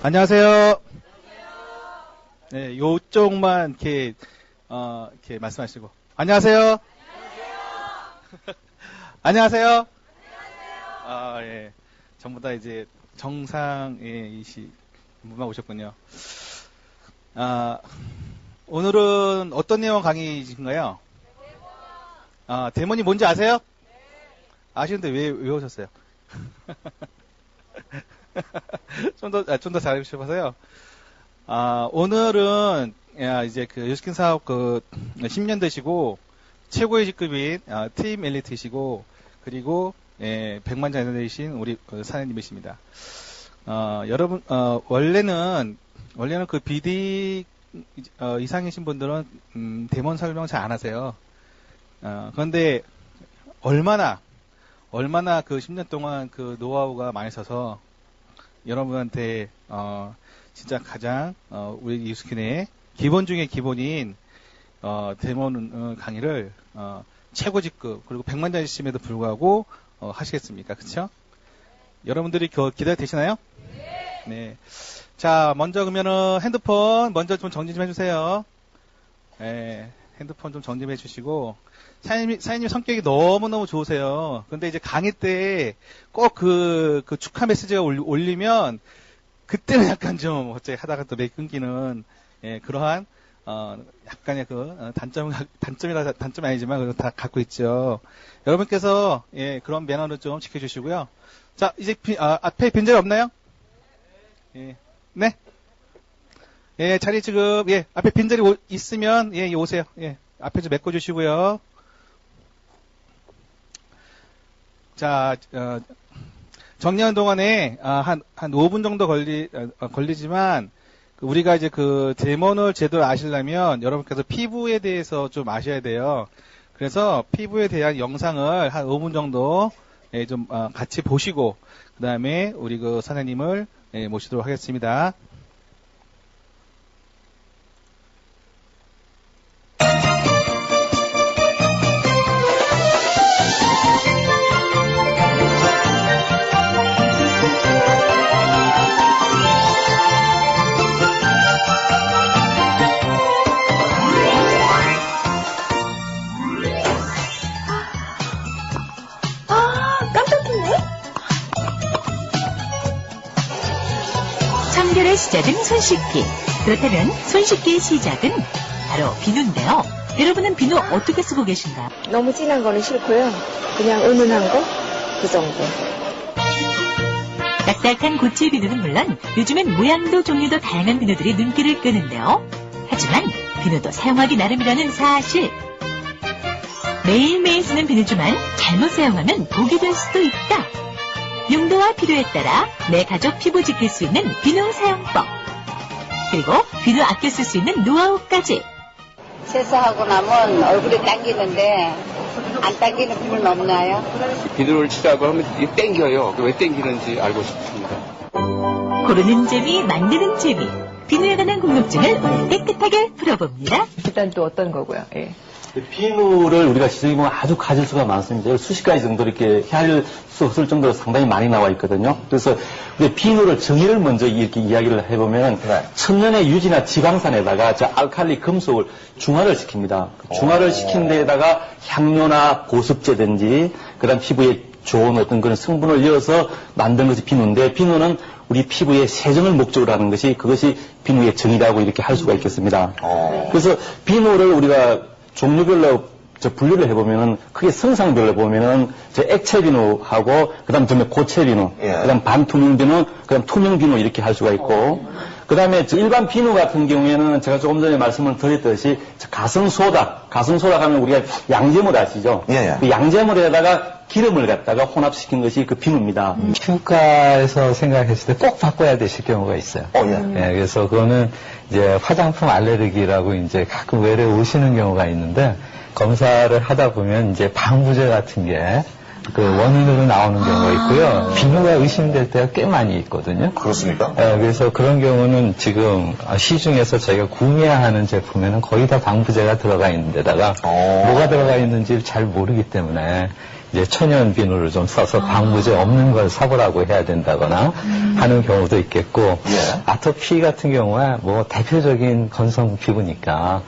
안녕하세요. 네, 요쪽만 이렇게 말씀하시고. 안녕하세요. 안녕하세요. 예. 전부 다 이제 정상이시 분만 오셨군요. 오늘은 어떤 내용 강의이신가요? 대본이 뭔지 아세요? 아시는데 왜 오셨어요? 좀 더 잘하고 싶어서요. 오늘은, 이제 유스킨 사업 10년 되시고, 최고의 직급인, 팀 엘리트이시고, 그리고, 100만 자녀되신 우리 사장님이십니다. 여러분, 원래는 BD, 이상이신 분들은, 데몬 설명 잘 안 하세요. 그런데, 얼마나 그 10년 동안 그 노하우가 많이 있어서, 여러분한테, 진짜 가장, 우리 유스킨의 기본 중에 기본인, 데몬 강의를, 최고 직급, 그리고 100만 자리심에도 불구하고, 하시겠습니까? 그쵸? 여러분들이 기대되시나요? 네. 자, 먼저 그러면은 핸드폰 먼저 좀 정리 좀 해주세요. 네. 핸드폰 좀 정리 좀 해주시고, 사장님 성격이 너무너무 좋으세요. 근데 이제 강의 때 꼭 그 축하 메시지가 올리면, 그때는 약간 좀, 어째 하다가 또 맥 끊기는, 그러한, 약간의 단점이 아니지만, 그거 다 갖고 있죠. 여러분께서, 그런 매너를 좀 지켜주시고요. 자, 이제, 앞에 빈자리 없나요? 네? 자리 지금, 앞에 빈자리 있으면, 오세요. 앞에 좀 메꿔주시고요. 자, 정리하는 동안에, 한 5분 정도 걸리지만, 우리가 이제 데몬을 제대로 아시려면, 여러분께서 피부에 대해서 좀 아셔야 돼요. 그래서 피부에 대한 영상을 한 5분 정도, 좀, 같이 보시고, 그 다음에 우리 사장님을, 모시도록 하겠습니다. 청결의 시작은 손 씻기. 그렇다면 손 씻기의 시작은 바로 비누인데요. 여러분은 비누 어떻게 쓰고 계신가요? 너무 진한 거는 싫고요. 그냥 은은한 거? 그 정도. 딱딱한 고체 비누는 물론 요즘엔 모양도 종류도 다양한 비누들이 눈길을 끄는데요. 하지만 비누도 사용하기 나름이라는 사실. 매일매일 쓰는 비누지만 잘못 사용하면 독이 될 수도 있다. 용도와 필요에 따라 내 가족 피부 지킬 수 있는 비누 사용법. 그리고 비누 아껴 쓸 수 있는 노하우까지. 세수하고 나면 얼굴이 당기는데 안 당기는 비누는 없나요? 비누를 칠하고 하면 이게 땡겨요. 왜 땡기는지 알고 싶습니다. 고르는 재미, 만드는 재미. 비누에 관한 궁금증을 오늘 깨끗하게 풀어봅니다. 일단 또 어떤 거고요? 비누를 우리가 시중에 보면 아주 가질 수가 많습니다. 수십 가지 정도 이렇게 헤아릴 수 없을 정도로 상당히 많이 나와 있거든요. 그래서 우리 비누를 정의를 먼저 이렇게 이야기를 해보면 천연의 유지나 지방산에다가 저 알칼리 금속을 중화를 시킵니다. 중화를 시킨 데에다가 향료나 보습제든지 그다음 피부에 좋은 어떤 그런 성분을 넣어서 만든 것이 비누인데 비누는 우리 피부의 세정을 목적으로 하는 것이 그것이 비누의 정의라고 이렇게 할 수가 있겠습니다. 그래서 비누를 우리가 종류별로 분류를 해보면은 크게 성상별로 보면은 액체 비누하고 그다음 고체 비누, 그다음 반투명 비누, 그다음 투명 비누 이렇게 할 수가 있고 그다음에 일반 비누 같은 경우에는 제가 조금 전에 말씀을 드렸듯이 가성소다 하면 우리가 양재물 아시죠? 그 양재물에다가 기름을 갖다가 혼합시킨 것이 그 비누입니다. 피부과에서 생각했을 때 꼭 바꿔야 되실 경우가 있어요. 그래서 그거는 이제 화장품 알레르기라고 이제 가끔 외래 오시는 경우가 있는데 검사를 하다 보면 이제 방부제 같은 게 그 원인으로 나오는 경우가 있고요. 비누가 의심될 때가 꽤 많이 있거든요. 그렇습니까? 그래서 그런 경우는 지금 시중에서 저희가 구매하는 제품에는 거의 다 방부제가 들어가 있는 데다가 뭐가 들어가 있는지를 잘 모르기 때문에 이제 천연 비누를 좀 써서 방부제 없는 걸 사보라고 해야 된다거나 하는 경우도 있겠고, 아토피 같은 경우가 뭐 대표적인 건성 피부니까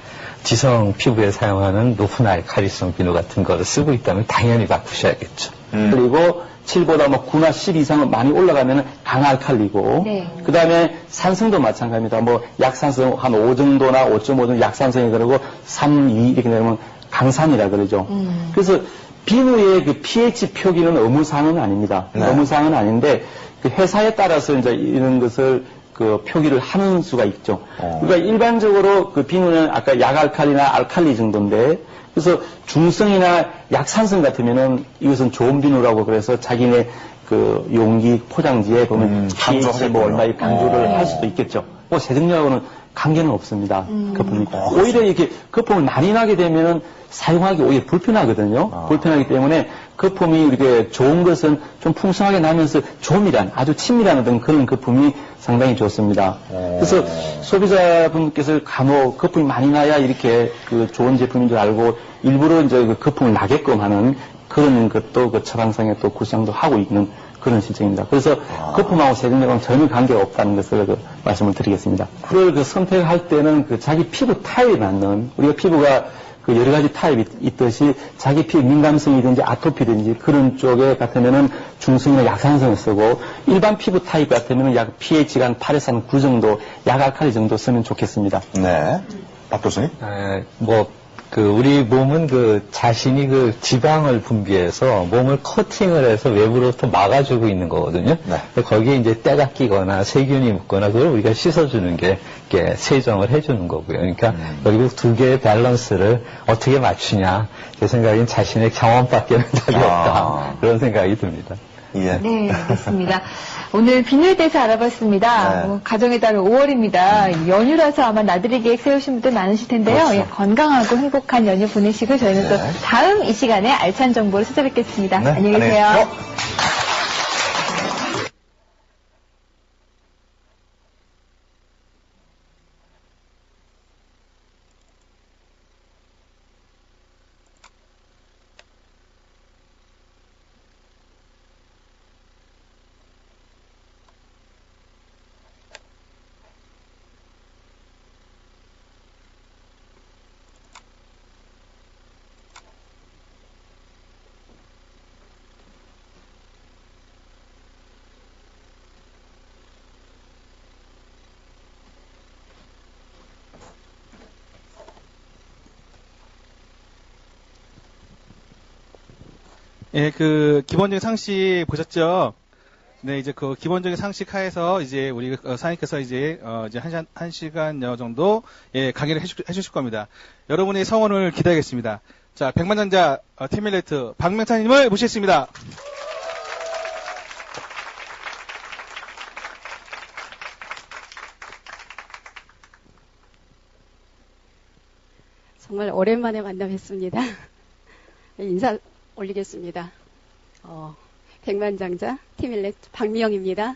지성 피부에 사용하는 높은 알칼리성 비누 같은 거를 쓰고 있다면 당연히 바꾸셔야겠죠. 그리고 7보다 뭐 9나 10 이상은 많이 올라가면 강알칼리고, 그 다음에 산성도 마찬가지입니다. 뭐 약산성 한 5 정도나 5.5 정도 약산성이 그러고 3, 2 이렇게 되면 강산이라 그러죠. 그래서 비누의 그 pH 표기는 의무사항은 아닙니다. 의무사항은 아닌데 그 회사에 따라서 이제 이런 것을 그 표기를 하는 수가 있죠. 그러니까 일반적으로 그 비누는 아까 약알칼리나 알칼리 정도인데, 그래서 중성이나 약산성 같으면은 이것은 좋은 비누라고 그래서 자기네 그 용기 포장지에 보면 pH 뭐 얼마 강조를 할 수도 있겠죠. 뭐 세정력하고는 관계는 없습니다. 거품이. 오히려 이렇게 거품을 많이 나게 되면은 사용하기 오히려 불편하거든요. 불편하기 때문에 거품이 이렇게 좋은 것은 좀 풍성하게 나면서 조밀한, 아주 친밀한 어떤 그런 거품이 상당히 좋습니다. 그래서 소비자분께서 간혹 거품이 많이 나야 이렇게 그 좋은 제품인 줄 알고 일부러 이제 그 거품을 나게끔 하는 그런 것도 그 처방상에 또 구상도 하고 있는 그런 실정입니다. 그래서 거품하고 세정력은 전혀 관계가 없다는 것을 그 말씀을 드리겠습니다. 그걸 그 선택할 때는 그 자기 피부 타입에 맞는, 우리가 피부가 그 여러 가지 타입이 있듯이 자기 피부 민감성이든지 아토피든지 그런 쪽에 같으면은 중성이나 약산성을 쓰고, 일반 피부 타입 같으면은 약 pH가 한 8에서 한 9 정도, 약알칼리 정도 쓰면 좋겠습니다. 네. 박 교수님? 우리 몸은 그 자신이 그 지방을 분비해서 몸을 커팅을 해서 외부로부터 막아주고 있는 거거든요. 거기에 이제 때가 끼거나 세균이 묻거나 그걸 우리가 씻어주는 게 이렇게 세정을 해주는 거고요. 그러니까 결국 두 개의 밸런스를 어떻게 맞추냐. 제 생각엔 자신의 경험밖에는 답이 없다. 그런 생각이 듭니다. 네, 그렇습니다. 오늘 비누에 대해서 알아봤습니다. 가정의 달 5월입니다. 연휴라서 아마 나들이 계획 세우신 분들 많으실 텐데요. 건강하고 행복한 연휴 보내시고 저희는 또 다음 이 시간에 알찬 정보를 찾아뵙겠습니다. 안녕히 계세요. 예, 그 기본적인 상식 보셨죠? 네, 이제 그 기본적인 상식 하에서 이제 우리 사장님께서 이제 이제 한 시간여 정도 강의를 해주실 겁니다. 여러분의 성원을 기다리겠습니다. 자, 백만장자 팀밀레트 박명찬님을 모시겠습니다. 정말 오랜만에 만나 뵙습니다. 인사 올리겠습니다. 백만장자 팀밀레트 박미영입니다.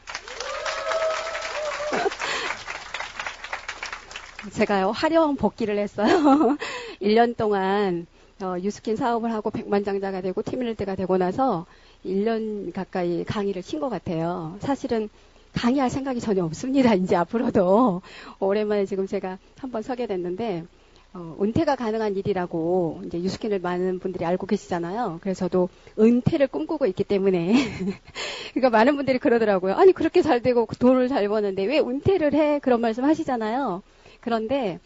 제가 화려한 복귀를 했어요. 1년 동안 유스킨 사업을 하고 백만장자가 되고 팀밀레트가 되고 나서 1년 가까이 강의를 킨 것 같아요. 사실은 강의할 생각이 전혀 없습니다. 이제 앞으로도. 오랜만에 지금 제가 한번 서게 됐는데 은퇴가 가능한 일이라고 이제 유스킨을 많은 분들이 알고 계시잖아요. 그래서 저도 은퇴를 꿈꾸고 있기 때문에 그러니까 많은 분들이 그러더라고요. 아니 그렇게 잘 되고 돈을 잘 버는데 왜 은퇴를 해? 그런 말씀 하시잖아요. 그런데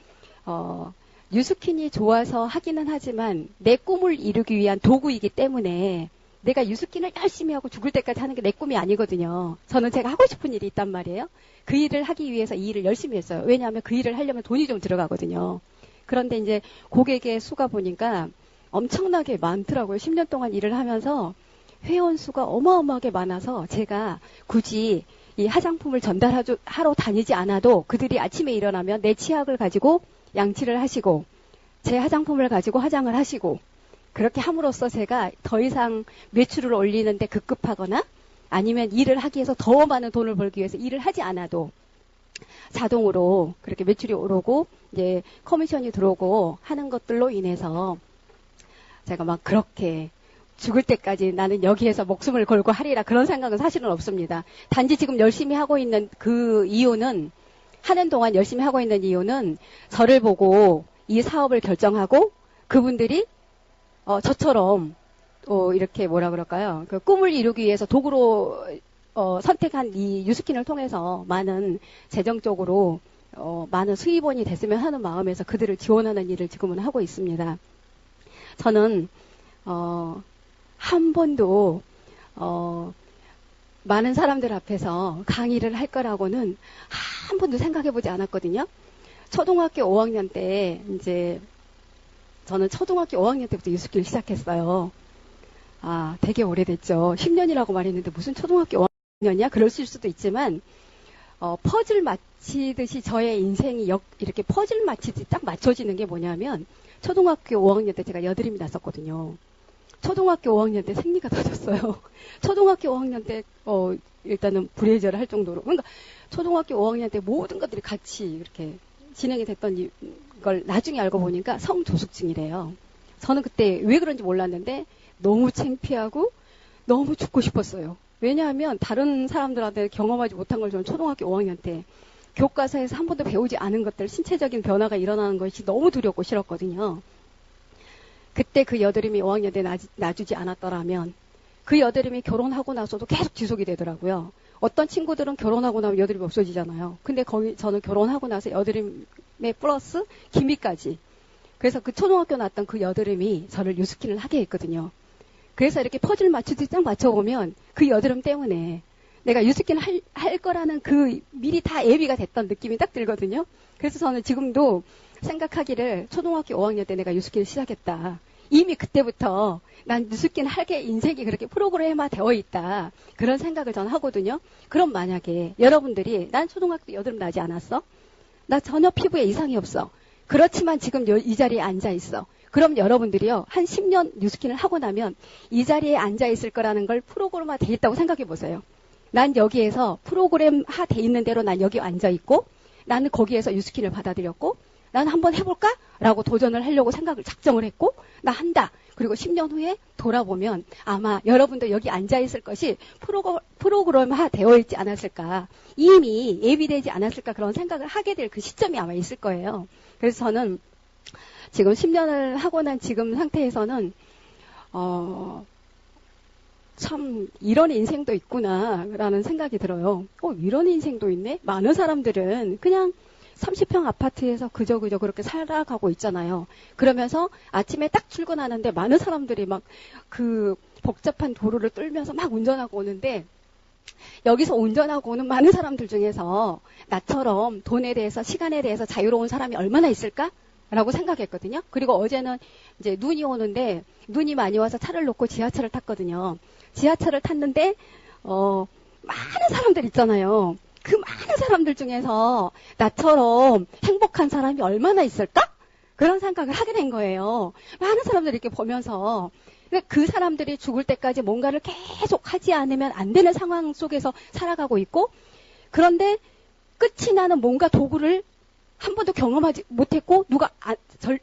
유스킨이 좋아서 하기는 하지만 내 꿈을 이루기 위한 도구이기 때문에 내가 유스킨을 열심히 하고 죽을 때까지 하는 게 내 꿈이 아니거든요. 저는 제가 하고 싶은 일이 있단 말이에요. 그 일을 하기 위해서 이 일을 열심히 했어요. 왜냐하면 그 일을 하려면 돈이 좀 들어가거든요. 그런데 이제 고객의 수가 보니까 엄청나게 많더라고요. 10년 동안 일을 하면서 회원 수가 어마어마하게 많아서 제가 굳이 이 화장품을 전달하러 다니지 않아도 그들이 아침에 일어나면 내 치약을 가지고 양치를 하시고 제 화장품을 가지고 화장을 하시고 그렇게 함으로써 제가 더 이상 매출을 올리는데 급급하거나 아니면 일을 하기 위해서 더 많은 돈을 벌기 위해서 일을 하지 않아도 자동으로 그렇게 매출이 오르고 이제 커미션이 들어오고 하는 것들로 인해서 제가 막 그렇게 죽을 때까지 나는 여기에서 목숨을 걸고 하리라 그런 생각은 사실은 없습니다. 단지 지금 열심히 하고 있는 그 이유는 하는 동안 열심히 하고 있는 이유는 저를 보고 이 사업을 결정하고 그분들이 저처럼 이렇게 뭐라 그럴까요? 그 꿈을 이루기 위해서 도구로 선택한 이 유스킨을 통해서 많은 재정적으로 많은 수입원이 됐으면 하는 마음에서 그들을 지원하는 일을 지금은 하고 있습니다. 저는 한 번도 많은 사람들 앞에서 강의를 할 거라고는 한 번도 생각해보지 않았거든요. 초등학교 5학년 때 이제 저는 초등학교 5학년 때부터 유스킨을 시작했어요. 아, 되게 오래됐죠. 10년이라고 말했는데 무슨 초등학교 5학년이야? 그랬을 수도 있지만 퍼즐 맞히듯이 저의 인생이 이렇게 퍼즐 맞히듯이 딱 맞춰지는 게 뭐냐면 초등학교 5학년 때 제가 여드름이 났었거든요. 초등학교 5학년 때 생리가 터졌어요. 초등학교 5학년 때 일단은 불예절을 할 정도로 그러니까 초등학교 5학년 때 모든 것들이 같이 이렇게 진행이 됐던 걸 나중에 알고 보니까 성조숙증이래요. 저는 그때 왜 그런지 몰랐는데 너무 창피하고 너무 죽고 싶었어요. 왜냐하면 다른 사람들한테 경험하지 못한 걸 저는 초등학교 5학년 때 교과서에서 한 번도 배우지 않은 것들, 신체적인 변화가 일어나는 것이 너무 두렵고 싫었거든요. 그때 그 여드름이 5학년 때 놔주지 않았더라면 그 여드름이 결혼하고 나서도 계속 지속이 되더라고요. 어떤 친구들은 결혼하고 나면 여드름이 없어지잖아요. 근데 저는 결혼하고 나서 여드름에 플러스 기미까지. 그래서 그 초등학교 났던 그 여드름이 저를 유스킨을 하게 했거든요. 그래서 이렇게 퍼즐 맞추듯이 딱 맞춰보면 그 여드름 때문에 내가 유스킨을 할 거라는 그 미리 다 예비가 됐던 느낌이 딱 들거든요. 그래서 저는 지금도 생각하기를 초등학교 5학년 때 내가 유스킨을 시작했다. 이미 그때부터 난 유스킨 할게 인생이 그렇게 프로그램화 되어 있다. 그런 생각을 저는 하거든요. 그럼 만약에 여러분들이 난 초등학교 때 여드름 나지 않았어? 나 전혀 피부에 이상이 없어. 그렇지만 지금 이 자리에 앉아 있어. 그럼 여러분들이요. 한 10년 유스킨을 하고 나면 이 자리에 앉아 있을 거라는 걸 프로그램화 돼 있다고 생각해 보세요. 난 여기에서 프로그램화 돼 있는 대로 난 여기 앉아 있고 나는 거기에서 유스킨을 받아들였고 난 한번 해볼까? 라고 도전을 하려고 작정을 했고 나 한다. 그리고 10년 후에 돌아보면 아마 여러분도 여기 앉아있을 것이 프로그램화 되어 있지 않았을까. 이미 예비되지 않았을까 그런 생각을 하게 될 그 시점이 아마 있을 거예요. 그래서 저는 지금 10년을 하고 난 지금 상태에서는 참 이런 인생도 있구나 라는 생각이 들어요. 이런 인생도 있네? 많은 사람들은 그냥 30평 아파트에서 그저 그렇게 살아가고 있잖아요. 그러면서 아침에 딱 출근하는데 많은 사람들이 막 그 복잡한 도로를 뚫면서 막 운전하고 오는데 여기서 운전하고 오는 많은 사람들 중에서 나처럼 돈에 대해서 시간에 대해서 자유로운 사람이 얼마나 있을까? 라고 생각했거든요. 그리고 어제는 이제 눈이 오는데 눈이 많이 와서 차를 놓고 지하철을 탔거든요. 지하철을 탔는데 많은 사람들 있잖아요. 그 많은 사람들 중에서 나처럼 행복한 사람이 얼마나 있을까? 그런 생각을 하게 된 거예요. 많은 사람들이 이렇게 보면서 그 사람들이 죽을 때까지 뭔가를 계속 하지 않으면 안 되는 상황 속에서 살아가고 있고 그런데 끝이 나는 뭔가 도구를 한 번도 경험하지 못했고 누가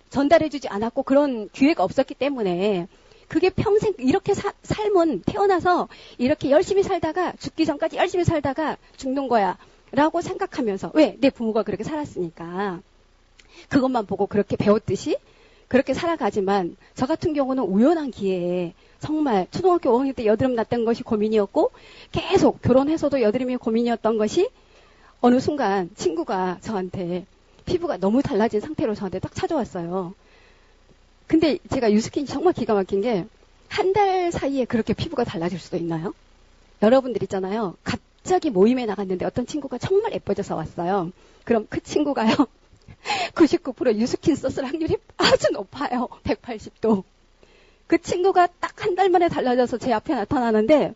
전달해주지 않았고 그런 기회가 없었기 때문에 그게 평생 이렇게 삶은 태어나서 이렇게 열심히 살다가 죽기 전까지 열심히 살다가 죽는 거야 라고 생각하면서 왜? 내 부모가 그렇게 살았으니까 그것만 보고 그렇게 배웠듯이 그렇게 살아가지만 저 같은 경우는 우연한 기회에 정말 초등학교 5학년 때 여드름 났던 것이 고민이었고 계속 결혼해서도 여드름이 고민이었던 것이 어느 순간 친구가 저한테 피부가 너무 달라진 상태로 저한테 딱 찾아왔어요. 근데 제가 유스킨이 정말 기가 막힌 게 한 달 사이에 그렇게 피부가 달라질 수도 있나요? 여러분들 있잖아요. 갑자기 모임에 나갔는데 어떤 친구가 정말 예뻐져서 왔어요. 그럼 그 친구가요. 99% 유스킨 썼을 확률이 아주 높아요. 180도. 그 친구가 딱 한 달 만에 달라져서 제 앞에 나타나는데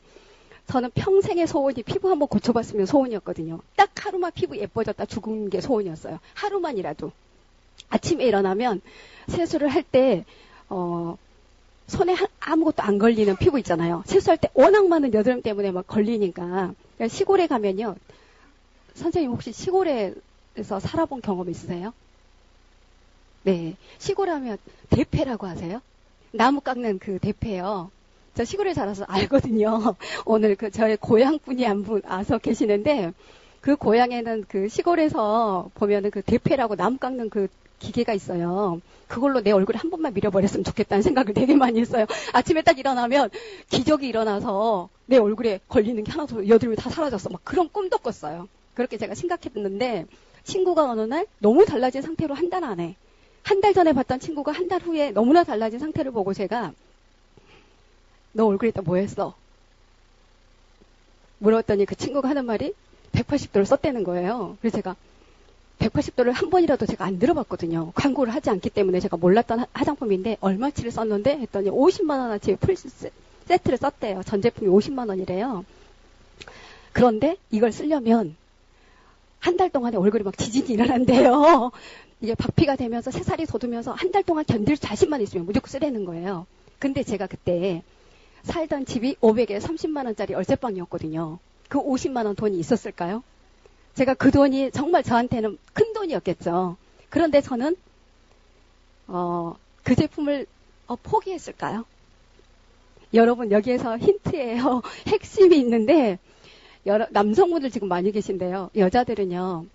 저는 평생의 소원이 피부 한번 고쳐봤으면 소원이었거든요. 딱 하루만 피부 예뻐졌다 죽은 게 소원이었어요. 하루만이라도. 아침에 일어나면 세수를 할 때 손에 아무것도 안 걸리는 피부 있잖아요. 세수할 때 워낙 많은 여드름 때문에 막 걸리니까. 시골에 가면요. 선생님 혹시 시골에서 살아본 경험 있으세요? 네. 시골 하면 대패라고 하세요? 나무 깎는 그 대패요. 저 시골에 살아서 알거든요. 오늘 그 저의 고향 분이 한 분 와서 계시는데 그 고향에는 그 시골에서 보면은 그 대패라고 나무 깎는 그 기계가 있어요. 그걸로 내 얼굴에 한 번만 밀어버렸으면 좋겠다는 생각을 되게 많이 했어요. 아침에 딱 일어나면 기적이 일어나서 내 얼굴에 걸리는 게 하나도 여드름이 다 사라졌어. 막 그런 꿈도 꿨어요. 그렇게 제가 심각했는데 친구가 어느 날 너무 달라진 상태로 한 달 안에 한 달 전에 봤던 친구가 한 달 후에 너무나 달라진 상태를 보고 제가 너 얼굴에다 뭐 했어? 물었더니 그 친구가 하는 말이 180도를 썼다는 거예요. 그래서 제가 180도를 한 번이라도 제가 안 들어봤거든요. 광고를 하지 않기 때문에 제가 몰랐던 화장품인데 얼마치를 썼는데 했더니 50만 원어치 풀 세트를 썼대요. 전 제품이 50만 원이래요. 그런데 이걸 쓰려면 한 달 동안에 얼굴이 막 지진이 일어난대요. 이게 박피가 되면서 새살이 돋으면서 한 달 동안 견딜 자신만 있으면 무조건 쓰라는 거예요. 근데 제가 그때 살던 집이 500에 30만 원짜리 월세방이었거든요. 그 50만 원 돈이 있었을까요? 제가 그 돈이 정말 저한테는 큰 돈이었겠죠. 그런데 저는 그 제품을 포기했을까요? 여러분 여기에서 힌트예요. 핵심이 있는데 남성분들 지금 많이 계신데요. 여자들은요.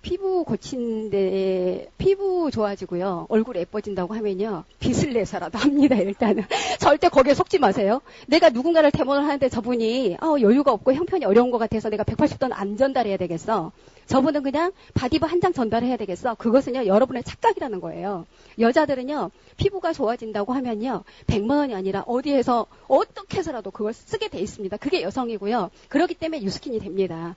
피부 고친데 피부 좋아지고요. 얼굴 예뻐진다고 하면요. 빚을 내서라도 합니다. 일단은. 절대 거기에 속지 마세요. 내가 누군가를 대모를 하는데 저분이 여유가 없고 형편이 어려운 것 같아서 내가 180도는 안 전달해야 되겠어. 저분은 그냥 바디브 한 장 전달해야 되겠어. 그것은요. 여러분의 착각이라는 거예요. 여자들은요. 피부가 좋아진다고 하면요. 100만 원이 아니라 어디에서 어떻게 해서라도 그걸 쓰게 돼 있습니다. 그게 여성이고요. 그렇기 때문에 유스킨이 됩니다.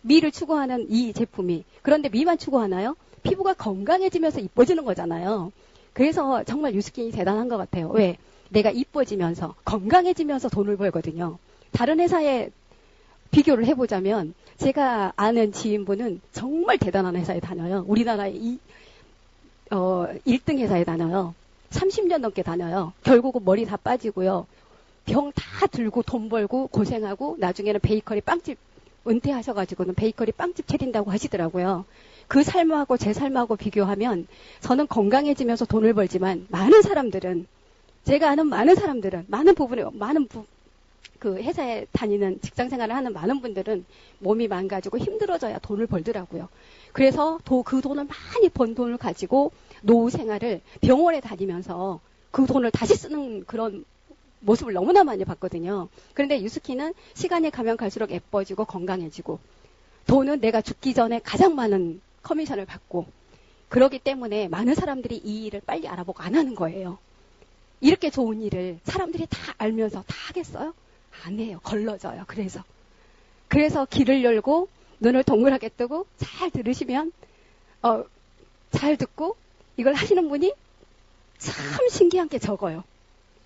미를 추구하는 이 제품이. 그런데 미만 추구하나요? 피부가 건강해지면서 이뻐지는 거잖아요. 그래서 정말 유스킨이 대단한 것 같아요. 왜? 내가 이뻐지면서 건강해지면서 돈을 벌거든요. 다른 회사에 비교를 해보자면 제가 아는 지인분은 정말 대단한 회사에 다녀요. 우리나라의 1등 회사에 다녀요. 30년 넘게 다녀요. 결국은 머리 다 빠지고요. 병 다 들고 돈 벌고 고생하고 나중에는 베이커리 빵집 은퇴하셔가지고는 베이커리 빵집 차린다고 하시더라고요. 그 삶하고 제 삶하고 비교하면 저는 건강해지면서 돈을 벌지만 많은 사람들은 제가 아는 많은 사람들은 많은 부분에 그 회사에 다니는 직장 생활을 하는 많은 분들은 몸이 망가지고 힘들어져야 돈을 벌더라고요. 그래서 그 돈을 많이 번 돈을 가지고 노후 생활을 병원에 다니면서 그 돈을 다시 쓰는 그런 모습을 너무나 많이 봤거든요. 그런데 유스킨은 시간이 가면 갈수록 예뻐지고 건강해지고 돈은 내가 죽기 전에 가장 많은 커미션을 받고 그러기 때문에 많은 사람들이 이 일을 빨리 알아보고 안 하는 거예요. 이렇게 좋은 일을 사람들이 다 알면서 다 하겠어요? 안 해요. 걸러져요. 그래서 귀를 열고 눈을 동그랗게 뜨고 잘 들으시면 잘 듣고 이걸 하시는 분이 참 신기한 게 적어요.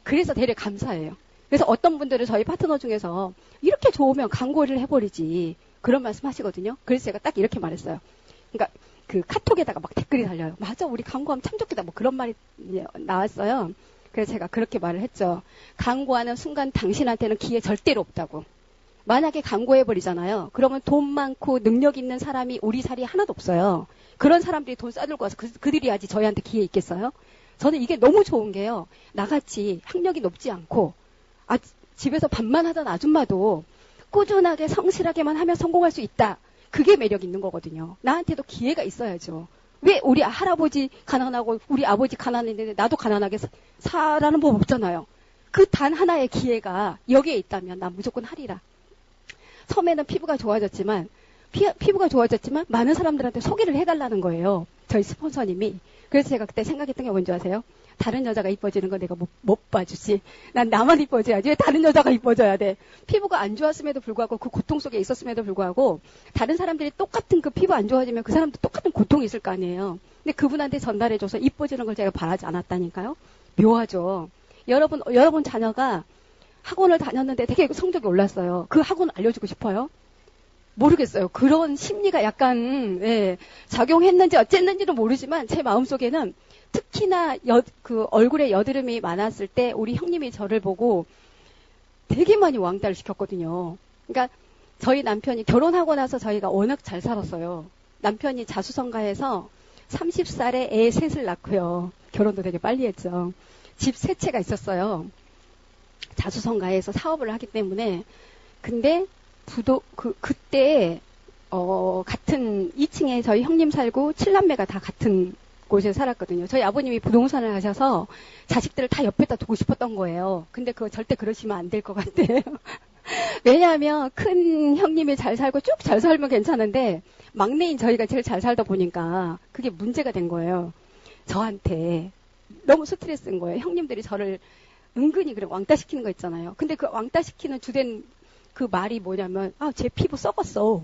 그래서 되레 감사해요. 그래서 어떤 분들은 저희 파트너 중에서 이렇게 좋으면 광고를 해버리지 그런 말씀 하시거든요. 그래서 제가 딱 이렇게 말했어요. 그러니까 그 카톡에다가 막 댓글이 달려요. 맞아, 우리 광고하면 참 좋겠다. 뭐 그런 말이 나왔어요. 그래서 제가 그렇게 말을 했죠. 광고하는 순간 당신한테는 기회 절대로 없다고. 만약에 광고해버리잖아요. 그러면 돈 많고 능력 있는 사람이 우리 자리에 하나도 없어요. 그런 사람들이 돈 싸들고 와서 그들이 아직 저희한테 기회 있겠어요? 저는 이게 너무 좋은 게요. 나같이 학력이 높지 않고 집에서 밥만 하던 아줌마도 꾸준하게 성실하게만 하면 성공할 수 있다. 그게 매력 있는 거거든요. 나한테도 기회가 있어야죠. 왜 우리 할아버지 가난하고 우리 아버지 가난했는데 나도 가난하게 살라는 법 없잖아요. 그 단 하나의 기회가 여기에 있다면 난 무조건 하리라. 처음에는 피부가 좋아졌지만 많은 사람들한테 소개를 해달라는 거예요. 저희 스폰서님이. 그래서 제가 그때 생각했던 게 뭔지 아세요? 다른 여자가 이뻐지는 거 내가 못 봐주지. 난 나만 이뻐져야지. 왜 다른 여자가 이뻐져야 돼? 피부가 안 좋았음에도 불구하고 그 고통 속에 있었음에도 불구하고 다른 사람들이 똑같은 그 피부 안 좋아지면 그 사람도 똑같은 고통이 있을 거 아니에요. 근데 그분한테 전달해줘서 이뻐지는 걸 제가 바라지 않았다니까요. 묘하죠. 여러분 자녀가 학원을 다녔는데 되게 성적이 올랐어요. 그 학원 알려주고 싶어요? 모르겠어요. 그런 심리가 약간 작용했는지 어쨌는지는 모르지만 제 마음속에는 특히나 그 얼굴에 여드름이 많았을 때 우리 형님이 저를 보고 되게 많이 왕따를 시켰거든요. 그러니까 저희 남편이 결혼하고 나서 저희가 워낙 잘 살았어요. 남편이 자수성가해서 30살에 애 셋을 낳고요. 결혼도 되게 빨리 했죠. 집 3채가 있었어요. 자수성가해서 사업을 하기 때문에 근데 그때 같은 2층에 저희 형님 살고 7남매가 다 같은 곳에 살았거든요. 저희 아버님이 부동산을 하셔서 자식들을 다 옆에다 두고 싶었던 거예요. 근데 그거 절대 그러시면 안 될 것 같아요. 왜냐하면 큰 형님이 잘 살고 쭉 잘 살면 괜찮은데 막내인 저희가 제일 잘 살다 보니까 그게 문제가 된 거예요. 저한테 너무 스트레스인 거예요. 형님들이 저를 은근히 그래 왕따시키는 거 있잖아요. 근데 그 왕따시키는 주된 그 말이 뭐냐면 제 피부 썩었어.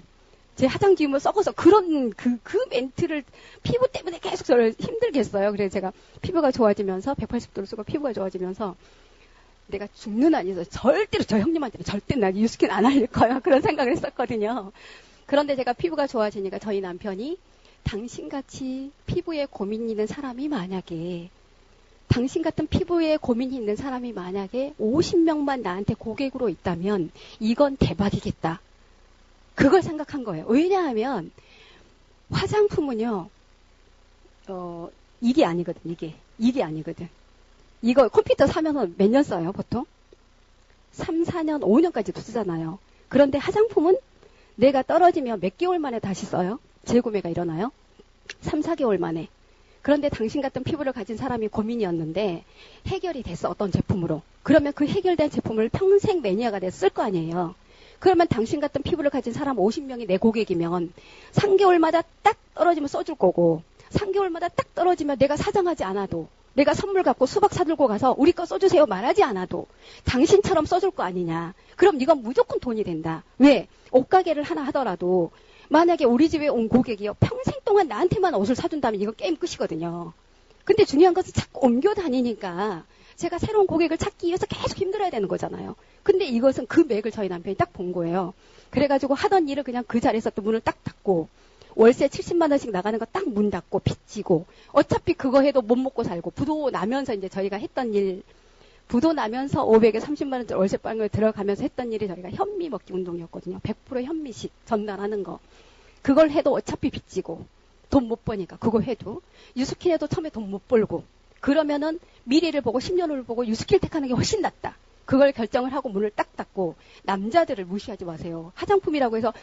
제 화장 지우면 썩어서 그런 그 멘트를 피부 때문에 계속 저를 힘들게 했어요. 그래서 제가 피부가 좋아지면서 180도를 쓰고 피부가 좋아지면서 내가 죽는 한 있어서 절대로 저 형님한테는 절대 나 유스킨 안 할릴 거야. 그런 생각을 했었거든요. 그런데 제가 피부가 좋아지니까 저희 남편이 당신같이 피부에 고민이 있는 사람이 만약에 당신 같은 피부에 고민이 있는 사람이 만약에 50명만 나한테 고객으로 있다면 이건 대박이겠다. 그걸 생각한 거예요. 왜냐하면 화장품은요, 이게 아니거든, 이게 아니거든. 이거 컴퓨터 사면서 몇 년 써요, 보통? 3, 4년, 5년까지도 쓰잖아요. 그런데 화장품은 내가 떨어지면 몇 개월 만에 다시 써요? 재구매가 일어나요? 3, 4개월 만에. 그런데 당신 같은 피부를 가진 사람이 고민이었는데 해결이 됐어, 어떤 제품으로. 그러면 그 해결된 제품을 평생 매니아가 돼서 쓸 거 아니에요. 그러면 당신 같은 피부를 가진 사람 50명이 내 고객이면 3개월마다 딱 떨어지면 써줄 거고 3개월마다 딱 떨어지면 내가 사정하지 않아도 내가 선물 갖고 수박 사들고 가서 우리 거 써주세요 말하지 않아도 당신처럼 써줄 거 아니냐. 그럼 이건 무조건 돈이 된다. 왜? 옷가게를 하나 하더라도 만약에 우리 집에 온 고객이요 평생 동안 나한테만 옷을 사준다면 이거 게임 끝이거든요. 근데 중요한 것은 자꾸 옮겨 다니니까 제가 새로운 고객을 찾기 위해서 계속 힘들어야 되는 거잖아요. 근데 이것은 그 맥을 저희 남편이 딱 본 거예요. 그래가지고 하던 일을 그냥 그 자리에서 또 문을 딱 닫고 월세 70만 원씩 나가는 거 딱 문 닫고 빚지고 어차피 그거 해도 못 먹고 살고 부도 나면서 이제 저희가 했던 일 부도 나면서 500에 30만 원짜리 월세방을 들어가면서 했던 일이 저희가 현미 먹기 운동이었거든요. 100% 현미식 전달하는 거. 그걸 해도 어차피 빚지고 돈 못 버니까 그거 해도 유스킨 해도 처음에 돈 못 벌고 그러면은 미래를 보고 10년을 보고 유스킨을 택하는 게 훨씬 낫다. 그걸 결정을 하고 문을 딱 닫고 남자들을 무시하지 마세요. 화장품이라고 해서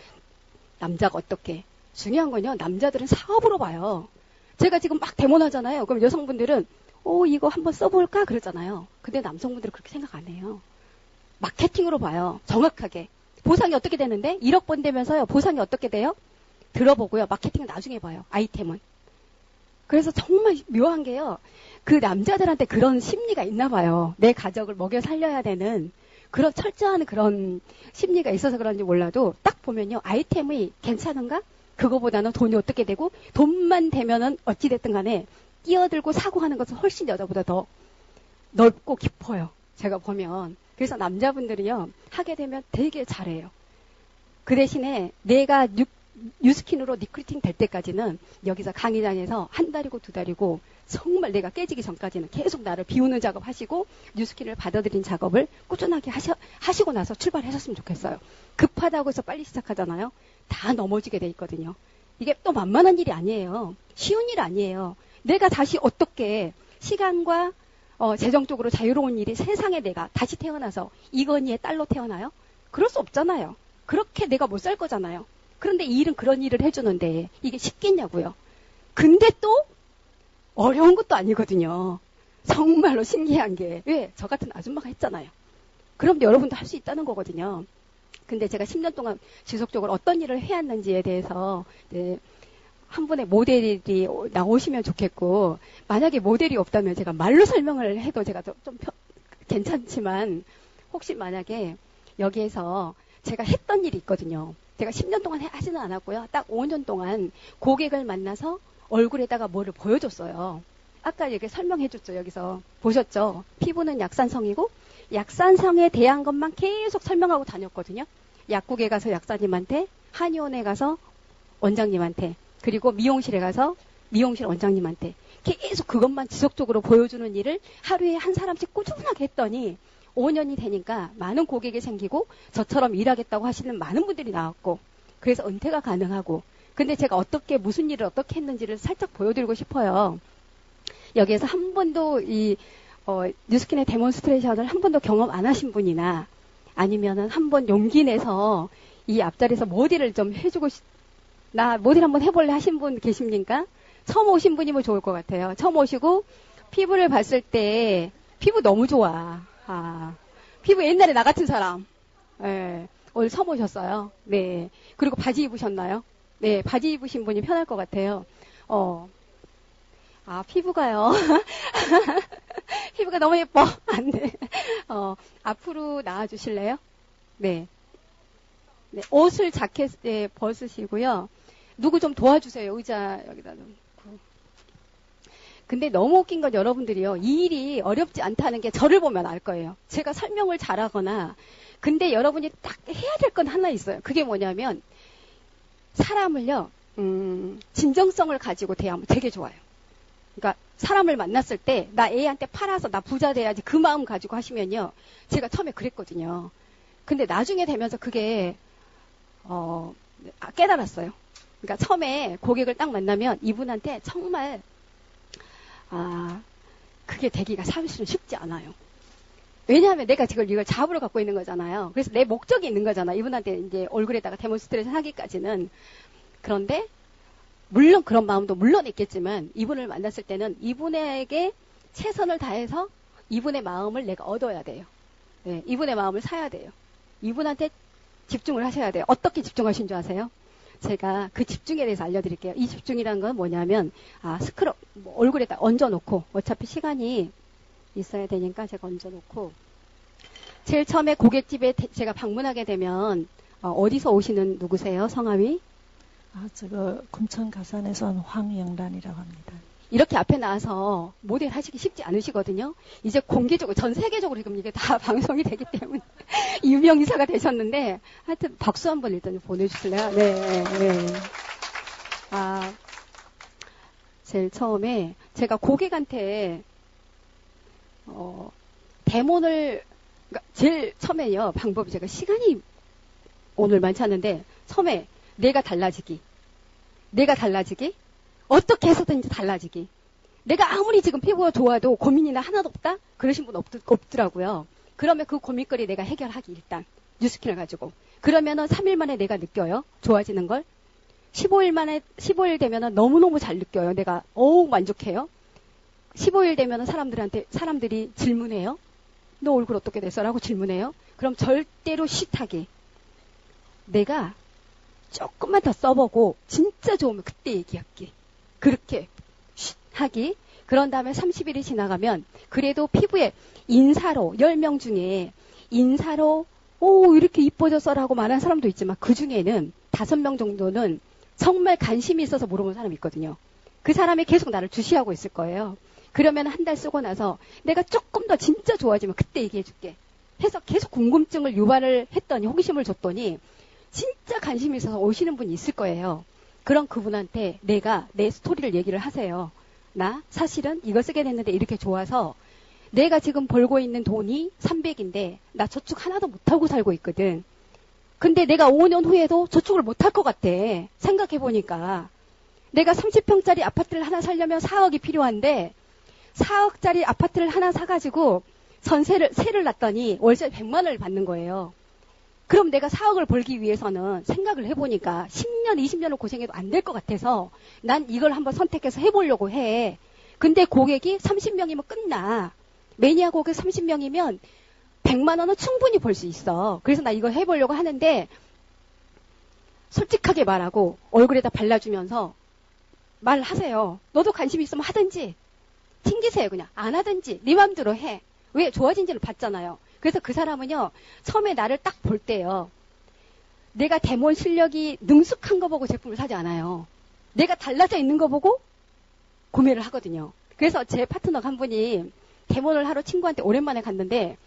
남자가 어떻게. 중요한 건요. 남자들은 사업으로 봐요. 제가 지금 막 데모하잖아요. 그럼 여성분들은 이거 한번 써볼까? 그러잖아요. 근데 남성분들은 그렇게 생각 안 해요. 마케팅으로 봐요. 정확하게. 보상이 어떻게 되는데? 1억 번 되면서요. 보상이 어떻게 돼요? 들어보고요. 마케팅은 나중에 봐요. 아이템은. 그래서 정말 묘한 게요. 그 남자들한테 그런 심리가 있나 봐요. 내 가족을 먹여 살려야 되는 그런 철저한 그런 심리가 있어서 그런지 몰라도 딱 보면요. 아이템이 괜찮은가? 그거보다는 돈이 어떻게 되고 돈만 되면은 어찌됐든 간에 뛰어들고 사고 하는 것은 훨씬 여자보다 더 넓고 깊어요. 제가 보면. 그래서 남자분들이요. 하게 되면 되게 잘해요. 그 대신에 내가 뉴스킨으로 리크루팅 될 때까지는 여기서 강의장에서 한 달이고 두 달이고 정말 내가 깨지기 전까지는 계속 나를 비우는 작업 하시고 뉴스킨을 받아들인 작업을 꾸준하게 하시고 나서 출발하셨으면 좋겠어요. 급하다고 해서 빨리 시작하잖아요. 다 넘어지게 돼 있거든요. 이게 또 만만한 일이 아니에요. 쉬운 일 아니에요. 내가 다시 어떻게 시간과 재정적으로 자유로운 일이 세상에 내가 다시 태어나서 이건희의 딸로 태어나요? 그럴 수 없잖아요. 그렇게 내가 못 살 거잖아요. 그런데 이 일은 그런 일을 해주는데 이게 쉽겠냐고요. 근데 또 어려운 것도 아니거든요. 정말로 신기한 게 왜? 저 같은 아줌마가 했잖아요. 그럼 여러분도 할 수 있다는 거거든요. 근데 제가 10년 동안 지속적으로 어떤 일을 해왔는지에 대해서 한 분의 모델이 나오시면 좋겠고 만약에 모델이 없다면 제가 말로 설명을 해도 제가 좀 괜찮지만 혹시 만약에 여기에서 제가 했던 일이 있거든요. 제가 10년 동안 하지는 않았고요. 딱 5년 동안 고객을 만나서 얼굴에다가 뭐를 보여줬어요. 아까 이렇게 설명해줬죠. 여기서 보셨죠? 피부는 약산성이고 약산성에 대한 것만 계속 설명하고 다녔거든요. 약국에 가서 약사님한테, 한의원에 가서 원장님한테, 그리고 미용실에 가서 미용실 원장님한테 계속 그것만 지속적으로 보여주는 일을 하루에 한 사람씩 꾸준하게 했더니 5년이 되니까 많은 고객이 생기고 저처럼 일하겠다고 하시는 많은 분들이 나왔고 그래서 은퇴가 가능하고 근데 제가 어떻게 무슨 일을 어떻게 했는지를 살짝 보여드리고 싶어요. 여기에서 한 번도 뉴스킨의 데몬스트레이션을 한 번도 경험 안 하신 분이나 아니면은 한 번 용기 내서 이 앞자리에서 모델을 좀 해주고 나 모델 한번 해볼래 하신 분 계십니까? 처음 오신 분이면 좋을 것 같아요. 처음 오시고 피부를 봤을 때 피부 너무 좋아. 피부 옛날에 나 같은 사람. 네, 오늘 처음 오셨어요. 네. 그리고 바지 입으셨나요? 네, 바지 입으신 분이 편할 것 같아요. 피부가요. 피부가 너무 예뻐. 안 돼. 앞으로 나와주실래요? 네. 네, 옷을 자켓에 벗으시고요. 누구 좀 도와주세요. 의자 여기다 놓고. 근데 너무 웃긴 건 여러분들이요. 이 일이 어렵지 않다는 게 저를 보면 알 거예요. 제가 설명을 잘하거나 근데 여러분이 딱 해야 될 건 하나 있어요. 그게 뭐냐면 사람을요. 진정성을 가지고 대하면 되게 좋아요. 그러니까 사람을 만났을 때 나 애한테 팔아서 나 부자 돼야지 그 마음 가지고 하시면요. 제가 처음에 그랬거든요. 근데 나중에 되면서 그게 깨달았어요. 그러니까 처음에 고객을 딱 만나면 이분한테 정말 그게 되기가 사실은 쉽지 않아요. 왜냐하면 내가 지금 이걸 잡으러 갖고 있는 거잖아요. 그래서 내 목적이 있는 거잖아. 이분한테 이제 얼굴에다가 데몬스트레이션 하기까지는. 그런데 물론 그런 마음도 물론 있겠지만 이분을 만났을 때는 이분에게 최선을 다해서 이분의 마음을 내가 얻어야 돼요. 네, 이분의 마음을 사야 돼요. 이분한테 집중을 하셔야 돼요. 어떻게 집중하신 줄 아세요? 제가 그 집중에 대해서 알려드릴게요. 이 집중이란 건 뭐냐면 스크럽 얼굴에다 얹어놓고 어차피 시간이 있어야 되니까 제가 얹어놓고 제일 처음에 고깃집에 제가 방문하게 되면 어디서 오시는 누구세요? 성함이? 제가 금천 가산에서 온 황영란이라고 합니다. 이렇게 앞에 나와서 모델 하시기 쉽지 않으시거든요. 이제 공개적으로 전 세계적으로 지금 이게 다 방송이 되기 때문에 유명인사가 되셨는데 하여튼 박수 한번 일단 보내주실래요? 네. 제일 처음에 제가 고객한테 데몬을 그러니까 제일 처음에요 방법이 제가 시간이 오늘 많지 않은데 처음에 내가 달라지기 어떻게 해서든지 달라지기. 내가 아무리 지금 피부가 좋아도 고민이나 하나도 없다? 그러신 분 없더라고요. 그러면 그 고민거리 내가 해결하기 일단. 뉴스킨을 가지고. 그러면은 3일 만에 내가 느껴요. 좋아지는 걸. 15일 되면은 너무너무 잘 느껴요. 내가 만족해요. 15일 되면은 사람들이 질문해요. 너 얼굴 어떻게 됐어? 라고 질문해요. 그럼 절대로 쉿하기. 내가 조금만 더 써보고 진짜 좋으면 그때 얘기할게. 그렇게 하기. 그런 다음에 30일이 지나가면 그래도 피부에 인사로 10명 중에 인사로 이렇게 이뻐졌어라고 말하는 사람도 있지만 그 중에는 5명 정도는 정말 관심이 있어서 물어본 사람이 있거든요. 그 사람이 계속 나를 주시하고 있을 거예요. 그러면 한 달 쓰고 나서 내가 조금 더 진짜 좋아지면 그때 얘기해줄게 해서 계속 궁금증을 유발을 했더니 호기심을 줬더니 진짜 관심이 있어서 오시는 분이 있을 거예요. 그럼 그분한테 내가 내 스토리를 얘기를 하세요. 나 사실은 이거 쓰게 됐는데 이렇게 좋아서 내가 지금 벌고 있는 돈이 300인데 나 저축 하나도 못하고 살고 있거든. 근데 내가 5년 후에도 저축을 못할 것 같아. 생각해보니까. 내가 30평짜리 아파트를 하나 사려면 4억이 필요한데 4억짜리 아파트를 하나 사가지고 세를 놨더니 월세 100만 원을 받는 거예요. 그럼 내가 4억을 벌기 위해서는 생각을 해보니까 10년, 20년을 고생해도 안 될 것 같아서 난 이걸 한번 선택해서 해보려고 해. 근데 고객이 30명이면 끝나. 매니아 고객 30명이면 100만 원은 충분히 벌 수 있어. 그래서 나 이거 해보려고 하는데 솔직하게 말하고 얼굴에다 발라주면서 말하세요. 너도 관심 있으면 하든지 튕기세요. 그냥 안 하든지 네 맘대로 해. 왜? 좋아진지를 봤잖아요. 그래서 그 사람은요, 처음에 나를 딱 볼 때요, 내가 데몬 실력이 능숙한 거 보고 제품을 사지 않아요. 내가 달라져 있는 거 보고 구매를 하거든요. 그래서 제 파트너가 한 분이 데몬을 하러 친구한테 오랜만에 갔는데,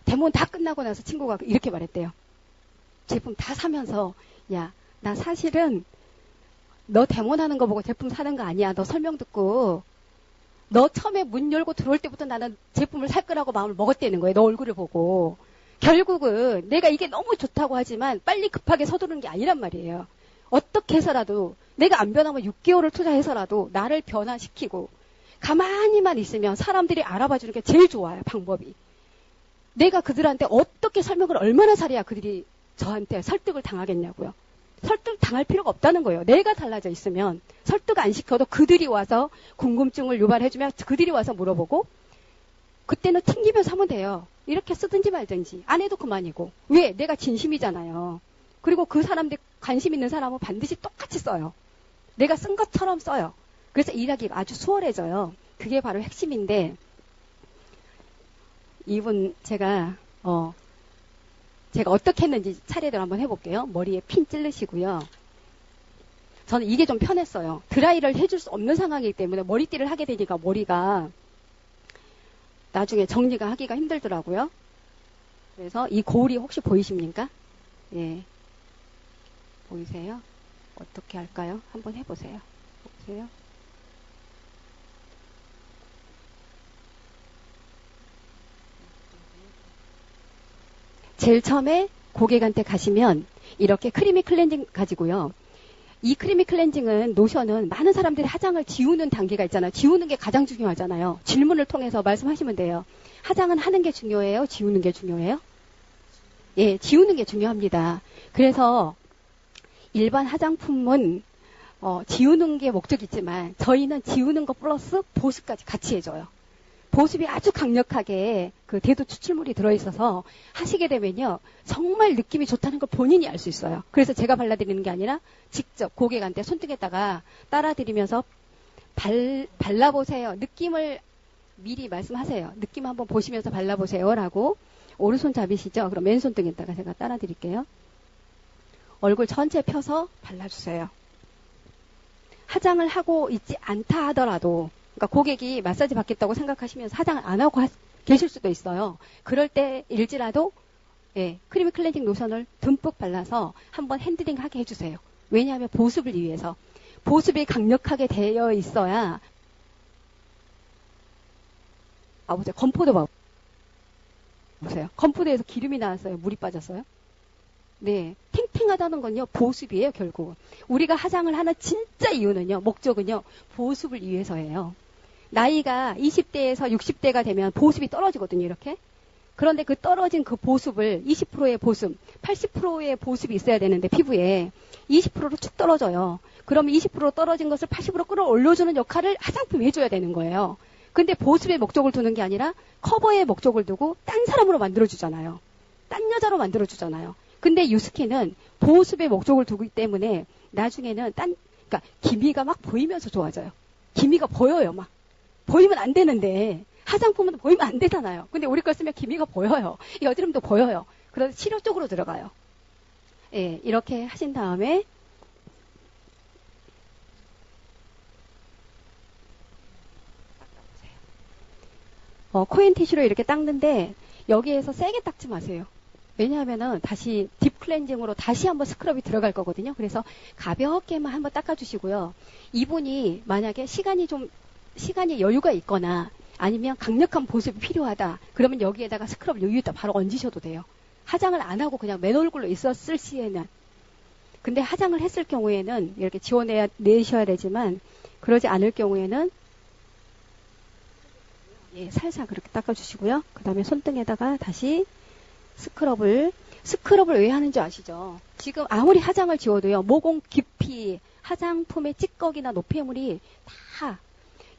데몬 다 끝나고 나서 친구가 이렇게 말했대요. 제품 다 사면서, 야, 나 사실은 너 데몬 하는 거 보고 제품 사는 거 아니야. 너 설명 듣고. 너 처음에 문 열고 들어올 때부터 나는 제품을 살 거라고 마음을 먹었다는 거예요. 너 얼굴을 보고. 결국은 내가 이게 너무 좋다고 하지만 빨리 급하게 서두르는 게 아니란 말이에요. 어떻게 해서라도 내가 안 변하면 6개월을 투자해서라도 나를 변화시키고 가만히만 있으면 사람들이 알아봐 주는 게 제일 좋아요, 방법이. 내가 그들한테 어떻게 설명을 얼마나 잘해야 그들이 저한테 설득을 당하겠냐고요. 설득 당할 필요가 없다는 거예요. 내가 달라져 있으면 설득 안 시켜도 그들이 와서 궁금증을 유발해주면 그들이 와서 물어보고 그때는 튕기면서 하면 돼요. 이렇게 쓰든지 말든지. 안 해도 그만이고. 왜? 내가 진심이잖아요. 그리고 그 사람들 관심 있는 사람은 반드시 똑같이 써요. 내가 쓴 것처럼 써요. 그래서 일하기가 아주 수월해져요. 그게 바로 핵심인데 이분 제가 어떻게 했는지 차례대로 한번 해볼게요. 머리에 핀 찌르시고요. 저는 이게 좀 편했어요. 드라이를 해줄 수 없는 상황이기 때문에 머리띠를 하게 되니까 머리가 나중에 정리가 하기가 힘들더라고요. 그래서 이 거울이 혹시 보이십니까? 예. 보이세요? 어떻게 할까요? 한번 해보세요. 보세요. 제일 처음에 고객한테 가시면 이렇게 크리미 클렌징 가지고요. 이 크리미 클렌징은 노션은 많은 사람들이 화장을 지우는 단계가 있잖아요. 지우는 게 가장 중요하잖아요. 질문을 통해서 말씀하시면 돼요. 화장은 하는 게 중요해요? 지우는 게 중요해요? 예, 지우는 게 중요합니다. 그래서 일반 화장품은 지우는 게 목적이지만 저희는 지우는 거 플러스 보습까지 같이 해줘요. 보습이 아주 강력하게 그 대도 추출물이 들어있어서 하시게 되면요. 정말 느낌이 좋다는 걸 본인이 알 수 있어요. 그래서 제가 발라드리는 게 아니라 직접 고객한테 손등에다가 따라드리면서 발라보세요. 느낌을 미리 말씀하세요. 느낌 한번 보시면서 발라보세요. 라고 오른손 잡이시죠? 그럼 왼손등에다가 제가 따라드릴게요. 얼굴 전체 펴서 발라주세요. 화장을 하고 있지 않다 하더라도 그러니까 고객이 마사지 받겠다고 생각하시면서 화장을 안 하고 계실 수도 있어요. 그럴 때일지라도 예, 크리미 클렌징 로션을 듬뿍 발라서 한번 핸들링 하게 해주세요. 왜냐하면 보습을 위해서. 보습이 강력하게 되어 있어야 보세요. 건포도 보세요. 건포도에서 기름이 나왔어요. 물이 빠졌어요. 네, 탱탱하다는 건요 보습이에요. 결국 우리가 화장을 하는 진짜 이유는요 목적은요 보습을 위해서예요. 나이가 20대에서 60대가 되면 보습이 떨어지거든요. 이렇게. 그런데 그 떨어진 그 보습을 20%의 보습, 80%의 보습이 있어야 되는데 피부에 20%로 축 떨어져요. 그럼 20% 떨어진 것을 80%로 끌어올려주는 역할을 화장품이 해줘야 되는 거예요. 근데 보습의 목적을 두는 게 아니라 커버의 목적을 두고 딴 사람으로 만들어주잖아요. 딴 여자로 만들어주잖아요. 근데 유스킨은 보습의 목적을 두기 때문에 나중에는 그러니까 기미가 막 보이면서 좋아져요. 기미가 보여요, 막. 보이면 안 되는데, 화장품은 보이면 안 되잖아요. 근데 우리 걸 쓰면 기미가 보여요. 여드름도 보여요. 그래서 치료 쪽으로 들어가요. 예, 이렇게 하신 다음에, 코인 티슈로 이렇게 닦는데, 여기에서 세게 닦지 마세요. 왜냐하면은 다시 딥 클렌징으로 다시 한번 스크럽이 들어갈 거거든요. 그래서 가볍게만 한번 닦아주시고요. 이분이 만약에 시간이 여유가 있거나 아니면 강력한 보습이 필요하다. 그러면 여기에다가 스크럽 여유있다 바로 얹으셔도 돼요. 화장을 안 하고 그냥 맨 얼굴로 있었을 시에는. 근데 화장을 했을 경우에는 이렇게 지워내셔야 되지만 그러지 않을 경우에는 예, 살살 그렇게 닦아주시고요. 그 다음에 손등에다가 다시 스크럽을 왜 하는지 아시죠? 지금 아무리 화장을 지워도요. 모공 깊이 화장품의 찌꺼기나 노폐물이 다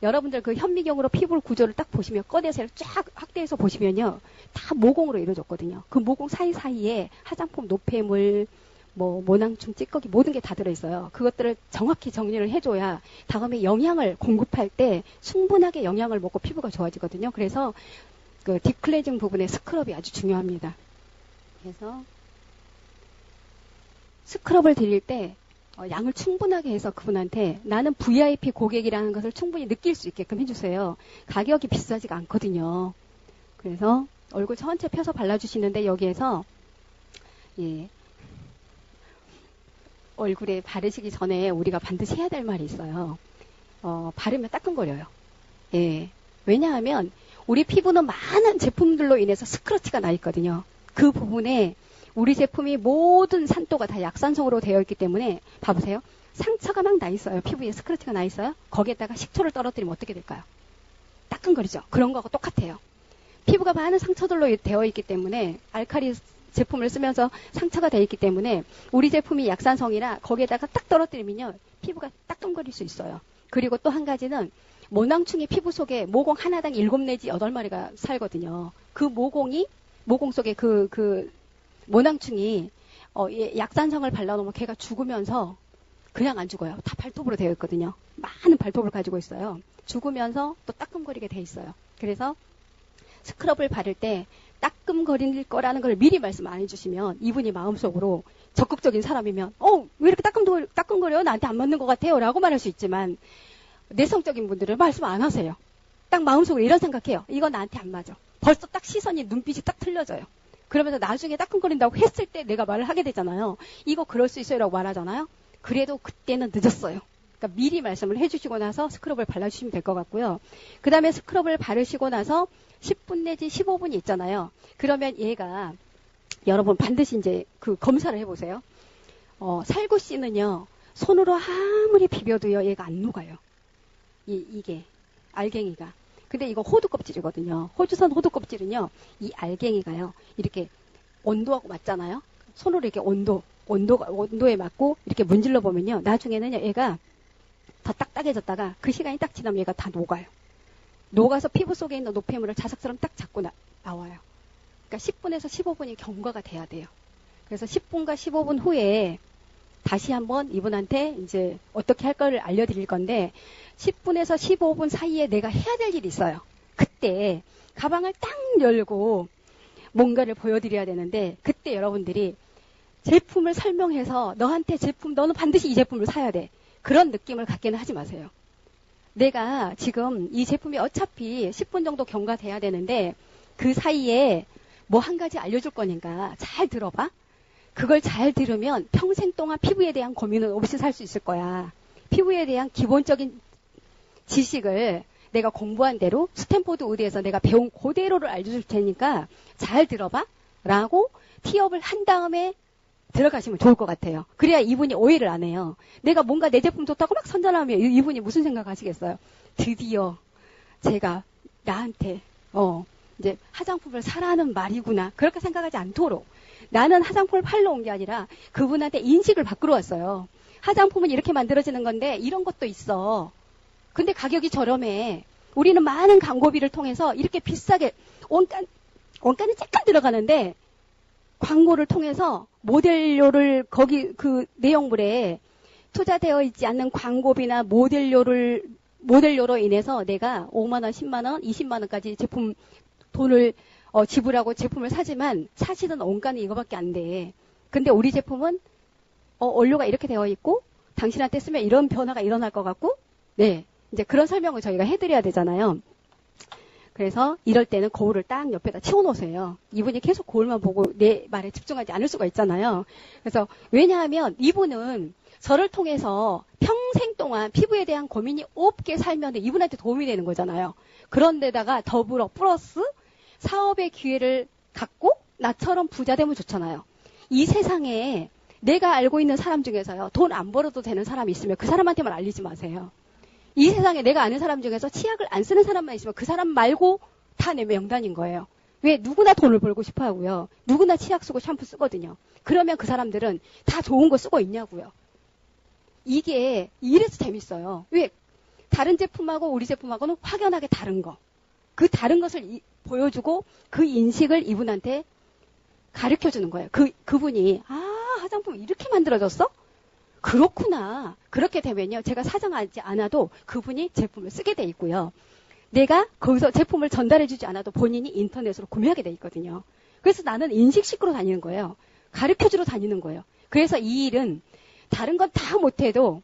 여러분들 그 현미경으로 피부 구조를 딱 보시면 꺼내서 쫙 확대해서 보시면요. 다 모공으로 이루어졌거든요. 그 모공 사이사이에 화장품 노폐물, 모낭충, 찌꺼기 모든 게 다 들어있어요. 그것들을 정확히 정리를 해줘야 다음에 영양을 공급할 때 충분하게 영양을 먹고 피부가 좋아지거든요. 그래서 그 딥클렌징 부분에 스크럽이 아주 중요합니다. 그래서 스크럽을 드릴 때 양을 충분하게 해서 그분한테 나는 VIP 고객이라는 것을 충분히 느낄 수 있게끔 해주세요. 가격이 비싸지가 않거든요. 그래서 얼굴 전체 펴서 발라주시는데 여기에서 예, 얼굴에 바르시기 전에 우리가 반드시 해야 될 말이 있어요. 바르면 따끔거려요. 예, 왜냐하면 우리 피부는 많은 제품들로 인해서 스크래치가 나 있거든요. 그 부분에 우리 제품이 모든 산도가 다 약산성으로 되어 있기 때문에 봐보세요. 상처가 막 나 있어요. 피부에 스크래치가 나 있어요. 거기에다가 식초를 떨어뜨리면 어떻게 될까요? 따끔거리죠. 그런 거하고 똑같아요. 피부가 많은 상처들로 되어 있기 때문에 알칼리 제품을 쓰면서 상처가 되어 있기 때문에 우리 제품이 약산성이라 거기에다가 딱 떨어뜨리면요. 피부가 따끔거릴 수 있어요. 그리고 또 한 가지는 모낭충이 피부 속에 모공 하나당 7 내지 8마리가 살거든요. 그 모공 속에 그 모낭충이 약산성을 발라놓으면 걔가 죽으면서 그냥 안 죽어요. 다 발톱으로 되어 있거든요. 많은 발톱을 가지고 있어요. 죽으면서 또 따끔거리게 돼 있어요. 그래서 스크럽을 바를 때 따끔거릴 거라는 걸 미리 말씀 안 해주시면 이분이 마음속으로 적극적인 사람이면 왜 이렇게 따끔거려요? 나한테 안 맞는 것 같아요. 라고 말할 수 있지만 내성적인 분들은 말씀 안 하세요. 딱 마음속으로 이런 생각해요. 이거 나한테 안 맞아. 벌써 딱 시선이 눈빛이 딱 틀려져요. 그러면서 나중에 따끔거린다고 했을 때 내가 말을 하게 되잖아요. 이거 그럴 수 있어요 라고 말하잖아요. 그래도 그때는 늦었어요. 그러니까 미리 말씀을 해주시고 나서 스크럽을 발라주시면 될 것 같고요. 그 다음에 스크럽을 바르시고 나서 10분 내지 15분이 있잖아요. 그러면 얘가 여러분 반드시 이제 그 검사를 해보세요. 살구씨는요. 손으로 아무리 비벼도요. 얘가 안 녹아요. 이게 알갱이가. 근데 이거 호두 껍질이거든요. 호주산 호두 껍질은요. 이 알갱이가요. 이렇게 온도하고 맞잖아요. 손으로 이렇게 온도에 맞고 이렇게 문질러 보면요. 나중에는요. 얘가 더 딱딱해졌다가 그 시간이 딱 지나면 얘가 다 녹아요. 녹아서 피부 속에 있는 노폐물을 자석처럼 딱 잡고 나와요. 그러니까 10분에서 15분이 경과가 돼야 돼요. 그래서 10분과 15분 후에 다시 한번 이분한테 이제 어떻게 할 거를 알려드릴 건데 10분에서 15분 사이에 내가 해야 될 일이 있어요. 그때 가방을 딱 열고 뭔가를 보여드려야 되는데 그때 여러분들이 제품을 설명해서 너는 반드시 이 제품을 사야 돼. 그런 느낌을 갖게는 하지 마세요. 내가 지금 이 제품이 어차피 10분 정도 경과돼야 되는데 그 사이에 뭐 한 가지 알려줄 거니까 잘 들어봐. 그걸 잘 들으면 평생 동안 피부에 대한 고민은 없이 살 수 있을 거야. 피부에 대한 기본적인 지식을 내가 공부한 대로 스탠포드 의대에서 내가 배운 그대로를 알려줄 테니까 잘 들어봐. 라고 티업을 한 다음에 들어가시면 좋을 것 같아요. 그래야 이분이 오해를 안 해요. 내가 뭔가 내 제품 좋다고 막 선전하면 이분이 무슨 생각하시겠어요? 드디어 제가 나한테 이제 화장품을 사라는 말이구나. 그렇게 생각하지 않도록 나는 화장품을 팔러 온 게 아니라 그분한테 인식을 바꾸러 왔어요. 화장품은 이렇게 만들어지는 건데 이런 것도 있어. 근데 가격이 저렴해. 우리는 많은 광고비를 통해서 이렇게 비싸게 원가는 조금 들어가는데 광고를 통해서 모델료를 거기 그 내용물에 투자되어 있지 않는 광고비나 모델료로 인해서 내가 5만 원, 10만 원, 20만 원까지 제품 돈을 지불하고 제품을 사지만 사실은 원가는 이거밖에 안 돼. 근데 우리 제품은 원료가 이렇게 되어 있고 당신한테 쓰면 이런 변화가 일어날 것 같고 네. 이제 그런 설명을 저희가 해드려야 되잖아요. 그래서 이럴 때는 거울을 딱 옆에다 치워놓으세요. 이분이 계속 거울만 보고 내 말에 집중하지 않을 수가 있잖아요. 그래서 왜냐하면 이분은 저를 통해서 평생 동안 피부에 대한 고민이 없게 살면 이분한테 도움이 되는 거잖아요. 그런데다가 더불어 플러스 사업의 기회를 갖고 나처럼 부자 되면 좋잖아요. 이 세상에 내가 알고 있는 사람 중에서요. 돈 안 벌어도 되는 사람이 있으면 그 사람한테만 알리지 마세요. 이 세상에 내가 아는 사람 중에서 치약을 안 쓰는 사람만 있으면 그 사람 말고 다 내 명단인 거예요. 왜? 누구나 돈을 벌고 싶어 하고요. 누구나 치약 쓰고 샴푸 쓰거든요. 그러면 그 사람들은 다 좋은 거 쓰고 있냐고요. 이게 이래서 재밌어요. 왜? 다른 제품하고 우리 제품하고는 확연하게 다른 거. 그 다른 것을 보여주고 그 인식을 이분한테 가르쳐주는 거예요. 그분이 화장품 이렇게 만들어졌어? 그렇구나. 그렇게 되면요. 제가 사정하지 않아도 그분이 제품을 쓰게 돼 있고요. 내가 거기서 제품을 전달해주지 않아도 본인이 인터넷으로 구매하게 돼 있거든요. 그래서 나는 인식시키러 다니는 거예요. 가르쳐주러 다니는 거예요. 그래서 이 일은 다른 건 다 못해도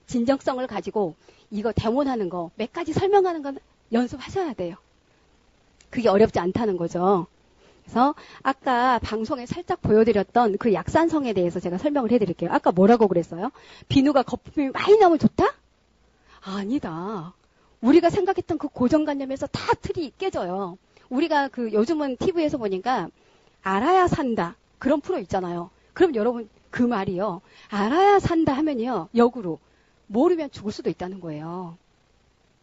진정성을 가지고 이거 데모하는 거 몇 가지 설명하는 건 연습하셔야 돼요. 그게 어렵지 않다는 거죠. 그래서 아까 방송에 살짝 보여드렸던 그 약산성에 대해서 제가 설명을 해드릴게요. 아까 뭐라고 그랬어요? 비누가 거품이 많이 나면 좋다? 아니다. 우리가 생각했던 그 고정관념에서 다 틀이 깨져요. 우리가 요즘은 TV에서 보니까 알아야 산다. 그런 프로 있잖아요. 그럼 여러분 그 말이요. 알아야 산다 하면요. 역으로 모르면 죽을 수도 있다는 거예요.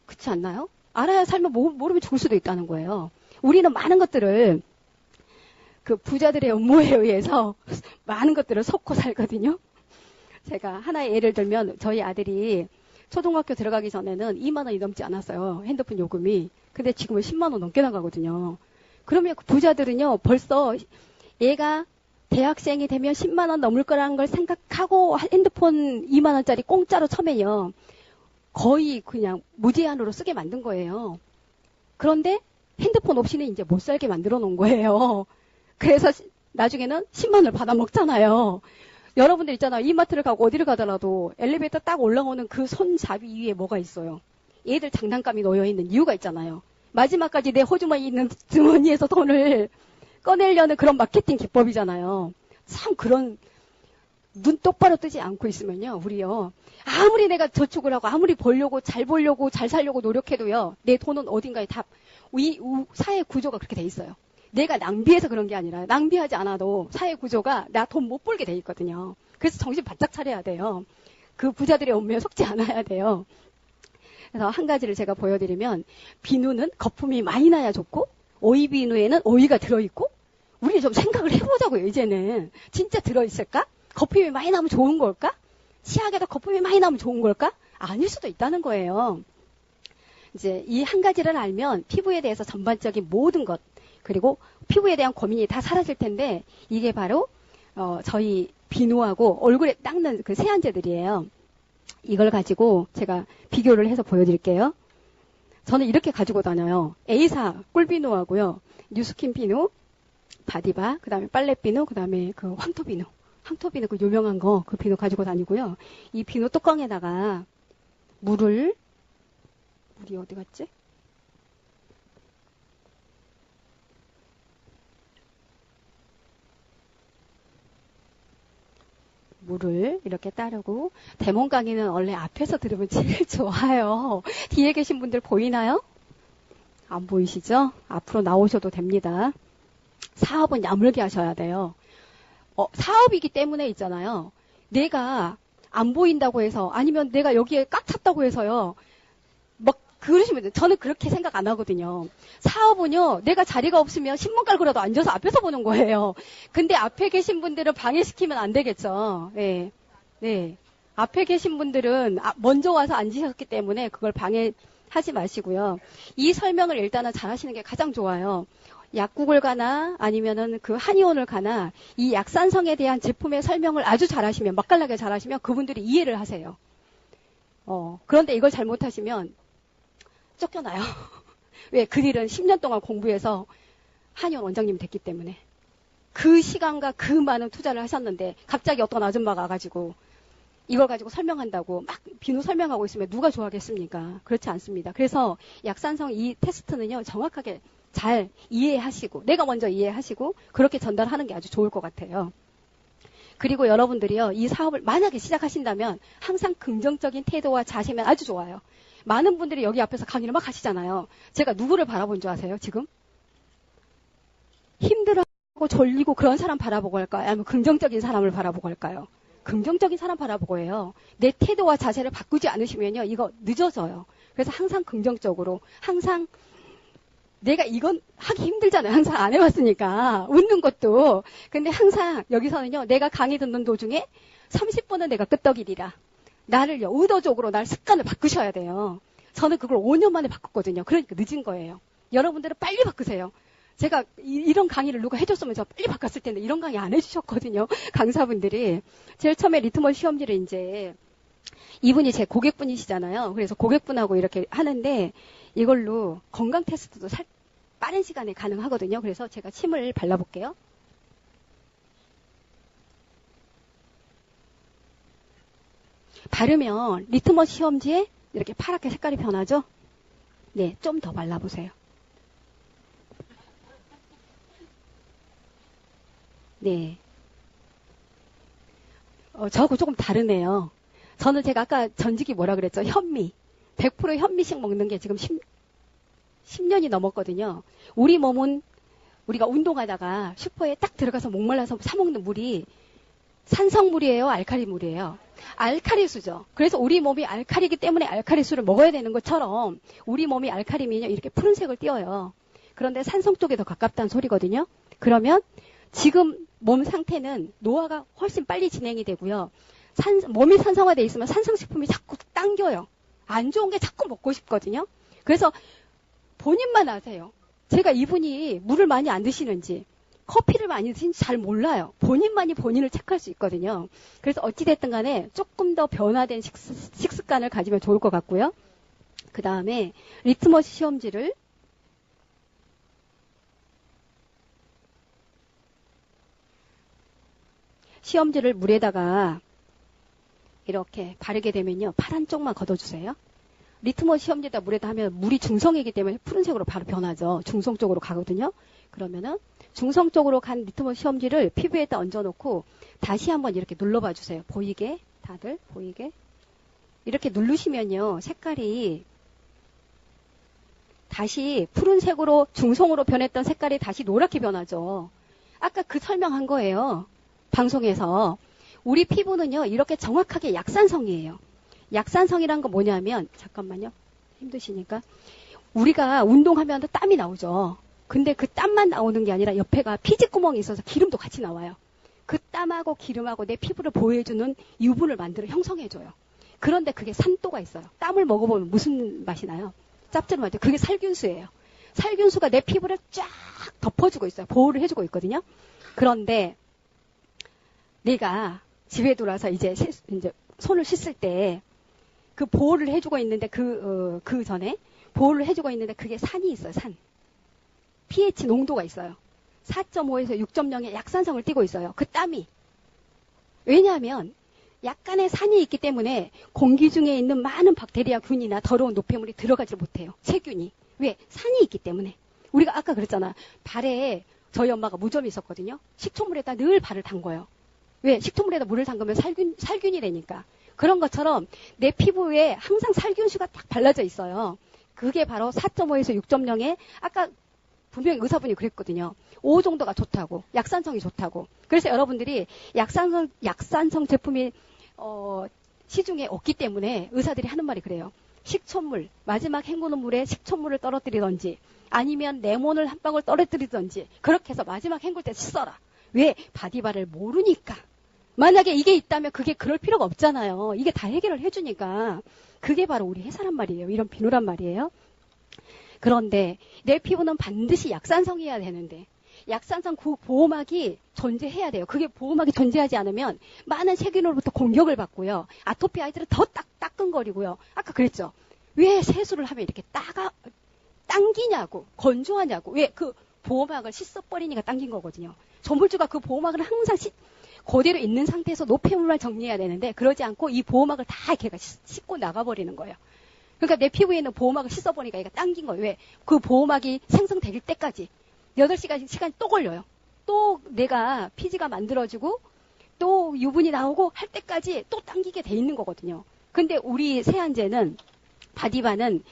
그렇지 않나요? 알아야 살면 모르면 죽을 수도 있다는 거예요. 우리는 많은 것들을 그 부자들의 음모에 의해서 많은 것들을 섞고 살거든요. 제가 하나의 예를 들면 저희 아들이 초등학교 들어가기 전에는 2만 원이 넘지 않았어요. 핸드폰 요금이. 근데 지금은 10만 원 넘게 나가거든요. 그러면 그 부자들은요, 벌써 얘가 대학생이 되면 10만 원 넘을 거라는 걸 생각하고 핸드폰 2만 원짜리 공짜로 처면요. 거의 그냥 무제한으로 쓰게 만든 거예요. 그런데 핸드폰 없이는 이제 못 살게 만들어 놓은 거예요. 그래서 나중에는 10만 원을 받아 먹잖아요. 여러분들 있잖아요. 이마트를 가고 어디를 가더라도 엘리베이터 딱 올라오는 그 손잡이 위에 뭐가 있어요. 얘들 장난감이 놓여있는 이유가 있잖아요. 마지막까지 내 호주머니에 있는 주머니에서 돈을 꺼내려는 그런 마케팅 기법이잖아요. 참 그런 눈 똑바로 뜨지 않고 있으면요. 우리요. 아무리 내가 저축을 하고 아무리 벌려고 잘 살려고 노력해도요. 내 돈은 어딘가에 다 사회 구조가 그렇게 돼 있어요. 내가 낭비해서 그런 게 아니라 낭비하지 않아도 사회 구조가 나 돈 못 벌게 돼 있거든요. 그래서 정신 바짝 차려야 돼요. 그 부자들의 운명에 속지 않아야 돼요. 그래서 한 가지를 제가 보여드리면 비누는 거품이 많이 나야 좋고 오이 비누에는 오이가 들어있고 우리 좀 생각을 해보자고요. 이제는 진짜 들어있을까? 거품이 많이 나면 좋은 걸까? 치약에도 거품이 많이 나면 좋은 걸까? 아닐 수도 있다는 거예요. 이제 이 한 가지를 알면 피부에 대해서 전반적인 모든 것 그리고 피부에 대한 고민이 다 사라질 텐데 이게 바로 저희 비누하고 얼굴에 닦는 그 세안제들이에요. 이걸 가지고 제가 비교를 해서 보여드릴게요. 저는 이렇게 가지고 다녀요. A사 꿀비누하고요. 뉴스킨 비누, 바디바, 그 다음에 빨래 비누, 그 다음에 그 황토비누. 황토비누 그 유명한 거 그 비누 가지고 다니고요. 이 비누 뚜껑에다가 물이 어디 갔지? 물을 이렇게 따르고 데몬 강의는 원래 앞에서 들으면 제일 좋아요. 뒤에 계신 분들 보이나요? 안 보이시죠? 앞으로 나오셔도 됩니다. 사업은 야물게 하셔야 돼요. 사업이기 때문에 있잖아요. 내가 안 보인다고 해서 아니면 내가 여기에 꽉 찼다고 해서요. 막 그러시면 돼요. 저는 그렇게 생각 안 하거든요. 사업은요. 내가 자리가 없으면 신문 깔고라도 앉아서 앞에서 보는 거예요. 근데 앞에 계신 분들은 방해시키면 안 되겠죠. 네. 네. 앞에 계신 분들은 먼저 와서 앉으셨기 때문에 그걸 방해하지 마시고요. 이 설명을 일단은 잘 하시는 게 가장 좋아요. 약국을 가나 아니면은 그 한의원을 가나 이 약산성에 대한 제품의 설명을 아주 잘하시면 맛깔나게 잘하시면 그분들이 이해를 하세요. 그런데 이걸 잘못하시면 쫓겨나요. 왜? 그 일은 10년 동안 공부해서 한의원 원장님이 됐기 때문에 그 시간과 그 많은 투자를 하셨는데 갑자기 어떤 아줌마가 와가지고 이걸 가지고 설명한다고 막 비누 설명하고 있으면 누가 좋아하겠습니까? 그렇지 않습니다. 그래서 약산성 이 테스트는요 정확하게 잘 이해하시고 내가 먼저 이해하시고 그렇게 전달하는 게 아주 좋을 것 같아요. 그리고 여러분들이요 이 사업을 만약에 시작하신다면 항상 긍정적인 태도와 자세면 아주 좋아요. 많은 분들이 여기 앞에서 강의를 막 하시잖아요. 제가 누구를 바라본 줄 아세요 지금? 힘들어하고 졸리고 그런 사람 바라보고 할까요? 아니면 긍정적인 사람을 바라보고 할까요? 긍정적인 사람 바라보고 해요. 내 태도와 자세를 바꾸지 않으시면요 이거 늦어져요. 그래서 항상 긍정적으로 항상 내가 이건 하기 힘들잖아요. 항상 안 해봤으니까. 웃는 것도. 근데 항상 여기서는요. 내가 강의 듣는 도중에 30분은 내가 끄떡이리라. 나를요. 의도적으로 날 습관을 바꾸셔야 돼요. 저는 그걸 5년 만에 바꿨거든요. 그러니까 늦은 거예요. 여러분들은 빨리 바꾸세요. 제가 이런 강의를 누가 해줬으면 저 빨리 바꿨을 텐데 이런 강의 안 해주셨거든요. 강사분들이. 제일 처음에 리트머스 시험지를 이제 이분이 제 고객분이시잖아요. 그래서 고객분하고 이렇게 하는데 이걸로 건강 테스트도 빠른 시간에 가능하거든요. 그래서 제가 침을 발라볼게요. 바르면 리트머스 시험지에 이렇게 파랗게 색깔이 변하죠? 네, 좀 더 발라보세요. 네. 저하고 조금 다르네요. 저는 제가 아까 전직이 뭐라 그랬죠? 현미. 100% 현미식 먹는 게 지금 10년이 넘었거든요. 우리 몸은 우리가 운동하다가 슈퍼에 딱 들어가서 목말라서 사 먹는 물이 산성물이에요? 알칼리물이에요? 알칼리수죠. 그래서 우리 몸이 알칼리이기 때문에 알칼리수를 먹어야 되는 것처럼 우리 몸이 알칼리면요 이렇게 푸른색을 띄어요. 그런데 산성 쪽에 더 가깝다는 소리거든요. 그러면 지금 몸 상태는 노화가 훨씬 빨리 진행이 되고요. 몸이 산성화되어 있으면 산성식품이 자꾸 당겨요. 안 좋은 게 자꾸 먹고 싶거든요. 그래서 본인만 아세요. 제가 이분이 물을 많이 안 드시는지 커피를 많이 드시는지 잘 몰라요. 본인만이 본인을 체크할 수 있거든요. 그래서 어찌됐든 간에 조금 더 변화된 식습관을 가지면 좋을 것 같고요. 그 다음에 리트머스 시험지를 물에다가 이렇게 바르게 되면요. 파란 쪽만 걷어주세요. 리트머스 시험지에다 물에다 하면 물이 중성이기 때문에 푸른색으로 바로 변하죠. 중성 쪽으로 가거든요. 그러면은 중성 쪽으로 간 리트머스 시험지를 피부에다 얹어놓고 다시 한번 이렇게 눌러봐 주세요. 보이게, 다들 보이게. 이렇게 누르시면요. 색깔이 다시 푸른색으로 중성으로 변했던 색깔이 다시 노랗게 변하죠. 아까 그 설명한 거예요. 방송에서. 우리 피부는요. 이렇게 정확하게 약산성이에요. 약산성이란 건 뭐냐면 잠깐만요. 힘드시니까. 우리가 운동하면 땀이 나오죠. 근데 그 땀만 나오는 게 아니라 옆에가 피지구멍이 있어서 기름도 같이 나와요. 그 땀하고 기름하고 내 피부를 보호해주는 유분을 만들어 형성해줘요. 그런데 그게 산도가 있어요. 땀을 먹어보면 무슨 맛이 나요? 짭짤하죠. 그게 살균수예요. 살균수가 내 피부를 쫙 덮어주고 있어요. 보호를 해주고 있거든요. 그런데 내가 집에 들어와서 이제 손을 씻을 때 그 보호를 해주고 있는데 그 전에 보호를 해주고 있는데 그게 산이 있어요. 산. pH 농도가 있어요. 4.5에서 6.0의 약산성을 띠고 있어요. 그 땀이. 왜냐하면 약간의 산이 있기 때문에 공기 중에 있는 많은 박테리아 균이나 더러운 노폐물이 들어가지 못해요. 세균이. 왜? 산이 있기 때문에. 우리가 아까 그랬잖아. 발에 저희 엄마가 무좀이 있었거든요. 식초물에다 늘 발을 담궈요. 왜? 식초물에다 물을 담그면 살균이 되니까. 그런 것처럼 내 피부에 항상 살균수가 딱 발라져 있어요. 그게 바로 4.5에서 6.0에 아까 분명히 의사분이 그랬거든요. 5 정도가 좋다고. 약산성이 좋다고. 그래서 여러분들이 약산성 제품이 시중에 없기 때문에 의사들이 하는 말이 그래요. 식초물, 마지막 헹구는 물에 식초물을 떨어뜨리던지 아니면 레몬을 한 방울 떨어뜨리던지 그렇게 해서 마지막 헹굴 때 씻어라. 왜? 바디바를 모르니까. 만약에 이게 있다면 그게 그럴 필요가 없잖아요. 이게 다 해결을 해주니까. 그게 바로 우리 회사란 말이에요. 이런 비누란 말이에요. 그런데 내 피부는 반드시 약산성이어야 되는데 약산성 보호막이 존재해야 돼요. 그게 보호막이 존재하지 않으면 많은 세균으로부터 공격을 받고요. 아토피 아이들은 더 따끔거리고요. 아까 그랬죠. 왜 세수를 하면 이렇게 당기냐고 건조하냐고. 왜? 그 보호막을 씻어버리니까 당긴 거거든요. 전물주가 그 보호막을 항상 그대로 있는 상태에서 노폐물만 정리해야 되는데 그러지 않고 이 보호막을 다 걔가 씻고 나가버리는 거예요. 그러니까 내 피부에 있는 보호막을 씻어보니까 얘가 당긴 거예요. 왜? 그 보호막이 생성될 때까지 8시간 시간이 또 걸려요. 또 내가 피지가 만들어지고 또 유분이 나오고 할 때까지 또 당기게 돼 있는 거거든요. 근데 우리 세안제는 바디바는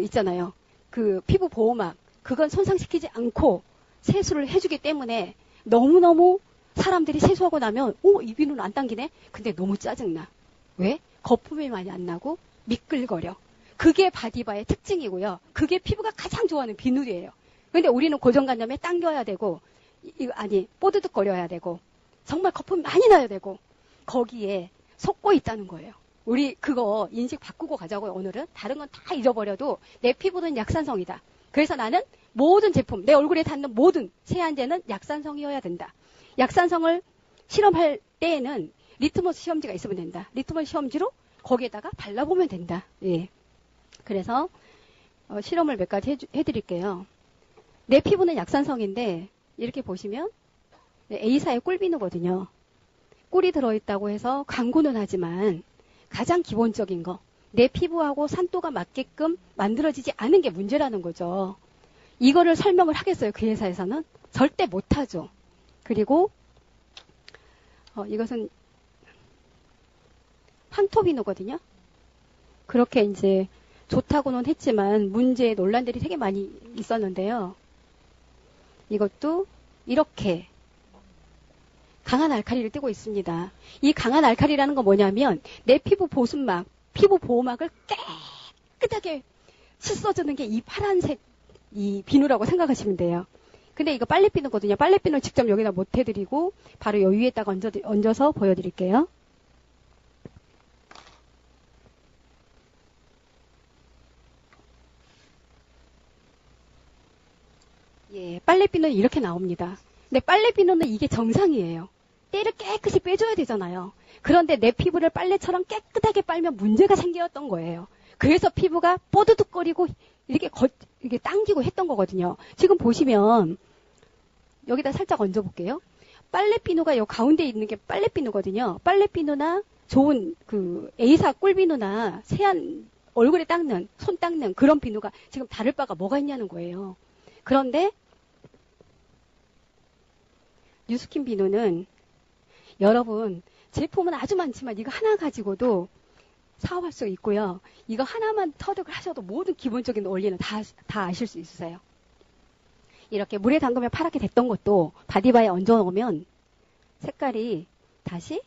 있잖아요. 그 피부 보호막 그건 손상시키지 않고 세수를 해주기 때문에 너무너무 사람들이 세수하고 나면 이 비누는 안 당기네? 근데 너무 짜증나. 왜? 거품이 많이 안 나고 미끌거려. 그게 바디바의 특징이고요. 그게 피부가 가장 좋아하는 비누예요. 근데 우리는 고정관념에 당겨야 되고 뽀드득거려야 되고 정말 거품 많이 나야 되고 거기에 속고 있다는 거예요. 우리 그거 인식 바꾸고 가자고요. 오늘은 다른 건 다 잊어버려도 내 피부는 약산성이다. 그래서 나는 모든 제품, 내 얼굴에 닿는 모든 세안제는 약산성이어야 된다. 약산성을 실험할 때에는 리트머스 시험지가 있으면 된다. 리트머스 시험지로 거기에다가 발라보면 된다. 예. 그래서 실험을 몇 가지 해드릴게요. 내 피부는 약산성인데 이렇게 보시면 A사의 꿀비누거든요. 꿀이 들어있다고 해서 광고는 하지만 가장 기본적인 거 내 피부하고 산도가 맞게끔 만들어지지 않은 게 문제라는 거죠. 이거를 설명을 하겠어요. 그 회사에서는 절대 못하죠. 그리고 이것은 황토비누거든요. 그렇게 이제 좋다고는 했지만 문제 논란들이 되게 많이 있었는데요. 이것도 이렇게 강한 알칼리를 띄고 있습니다. 이 강한 알칼리라는 건 뭐냐면 내 피부 보습막, 피부 보호막을 깨끗하게 씻어주는 게 이 파란색 이 비누라고 생각하시면 돼요. 근데 이거 빨래 비누거든요. 빨래 비누 직접 여기다 못 해드리고 바로 요 위에다가 얹어서 보여드릴게요. 예, 빨래 비누는 이렇게 나옵니다. 근데 빨래 비누는 이게 정상이에요. 때를 깨끗이 빼줘야 되잖아요. 그런데 내 피부를 빨래처럼 깨끗하게 빨면 문제가 생겼던 거예요. 그래서 피부가 뽀드득거리고 이렇게 당기고 했던 거거든요. 지금 보시면 여기다 살짝 얹어볼게요. 빨래비누가 요 가운데 있는 게 빨래비누거든요. 빨래비누나 좋은 그 A사 꿀비누나 세안 얼굴에 닦는, 손 닦는 그런 비누가 지금 다를 바가 뭐가 있냐는 거예요. 그런데 뉴스킨 비누는 여러분 제품은 아주 많지만 이거 하나 가지고도 사업할 수 있고요. 이거 하나만 터득을 하셔도 모든 기본적인 원리는 다 아실 수 있으세요. 이렇게 물에 담그면 파랗게 됐던 것도 바디바에 얹어 놓으면 색깔이 다시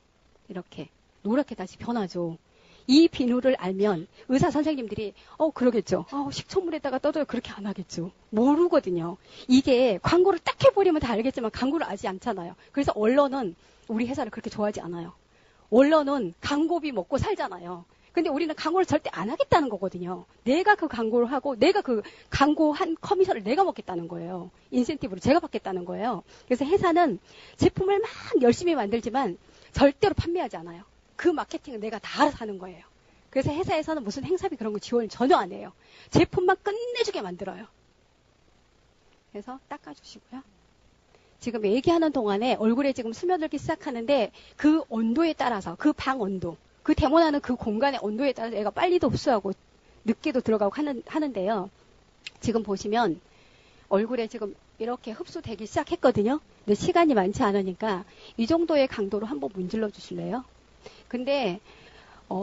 이렇게 노랗게 다시 변하죠. 이 비누를 알면 의사 선생님들이 그러겠죠. 식초물에다가 떠도 그렇게 안 하겠죠. 모르거든요. 이게 광고를 딱 해버리면 다 알겠지만 광고를 아지 않잖아요. 그래서 언론은 우리 회사를 그렇게 좋아하지 않아요. 언론은 광고비 먹고 살잖아요. 근데 우리는 광고를 절대 안 하겠다는 거거든요. 내가 그 광고를 하고 내가 그 광고한 커미션을 내가 먹겠다는 거예요. 인센티브를 제가 받겠다는 거예요. 그래서 회사는 제품을 막 열심히 만들지만 절대로 판매하지 않아요. 그 마케팅은 내가 다 알아서 하는 거예요. 그래서 회사에서는 무슨 행사비 그런 거 지원을 전혀 안 해요. 제품만 끝내주게 만들어요. 그래서 닦아주시고요. 지금 얘기하는 동안에 얼굴에 지금 스며들기 시작하는데 그 온도에 따라서 그 방 온도 그 데모나는 그 공간의 온도에 따라서 애가 빨리도 흡수하고 늦게도 들어가고 하는데요. 지금 보시면 얼굴에 지금 이렇게 흡수되기 시작했거든요. 근데 시간이 많지 않으니까 이 정도의 강도로 한번 문질러 주실래요? 근데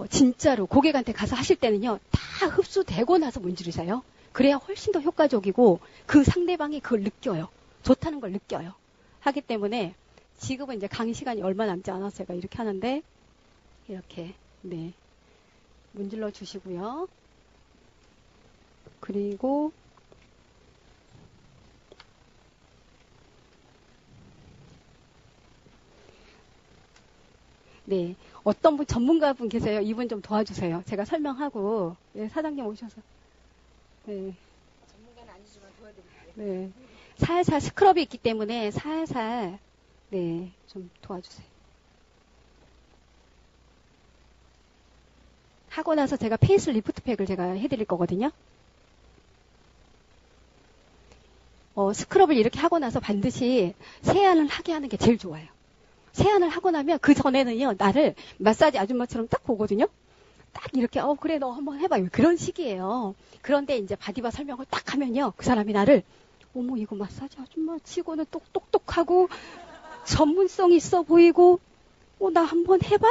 진짜로 고객한테 가서 하실 때는요. 다 흡수되고 나서 문지르세요. 그래야 훨씬 더 효과적이고 그 상대방이 그걸 느껴요. 좋다는 걸 느껴요. 하기 때문에 지금은 이제 강의 시간이 얼마 남지 않아서 제가 이렇게 하는데 이렇게 문질러 주시고요. 그리고 어떤 분 전문가분 계세요. 이분 좀 도와주세요. 제가 설명하고 사장님 오셔서 전문가는 아니지만 도와드릴게요. 살살 스크럽이 있기 때문에 살살 좀 도와주세요. 하고 나서 제가 페이스 리프트 팩을 제가 해드릴 거거든요. 스크럽을 이렇게 하고 나서 반드시 세안을 하게 하는 게 제일 좋아요. 세안을 하고 나면 그 전에는요, 나를 마사지 아줌마처럼 딱 보거든요. 딱 이렇게, 그래, 너 한번 해봐. 그런 식이에요. 그런데 이제 바디바 설명을 딱 하면요, 그 사람이 나를, 어머, 이거 마사지 아줌마 치고는 똑똑똑하고, 전문성 있어 보이고, 나 한번 해봐?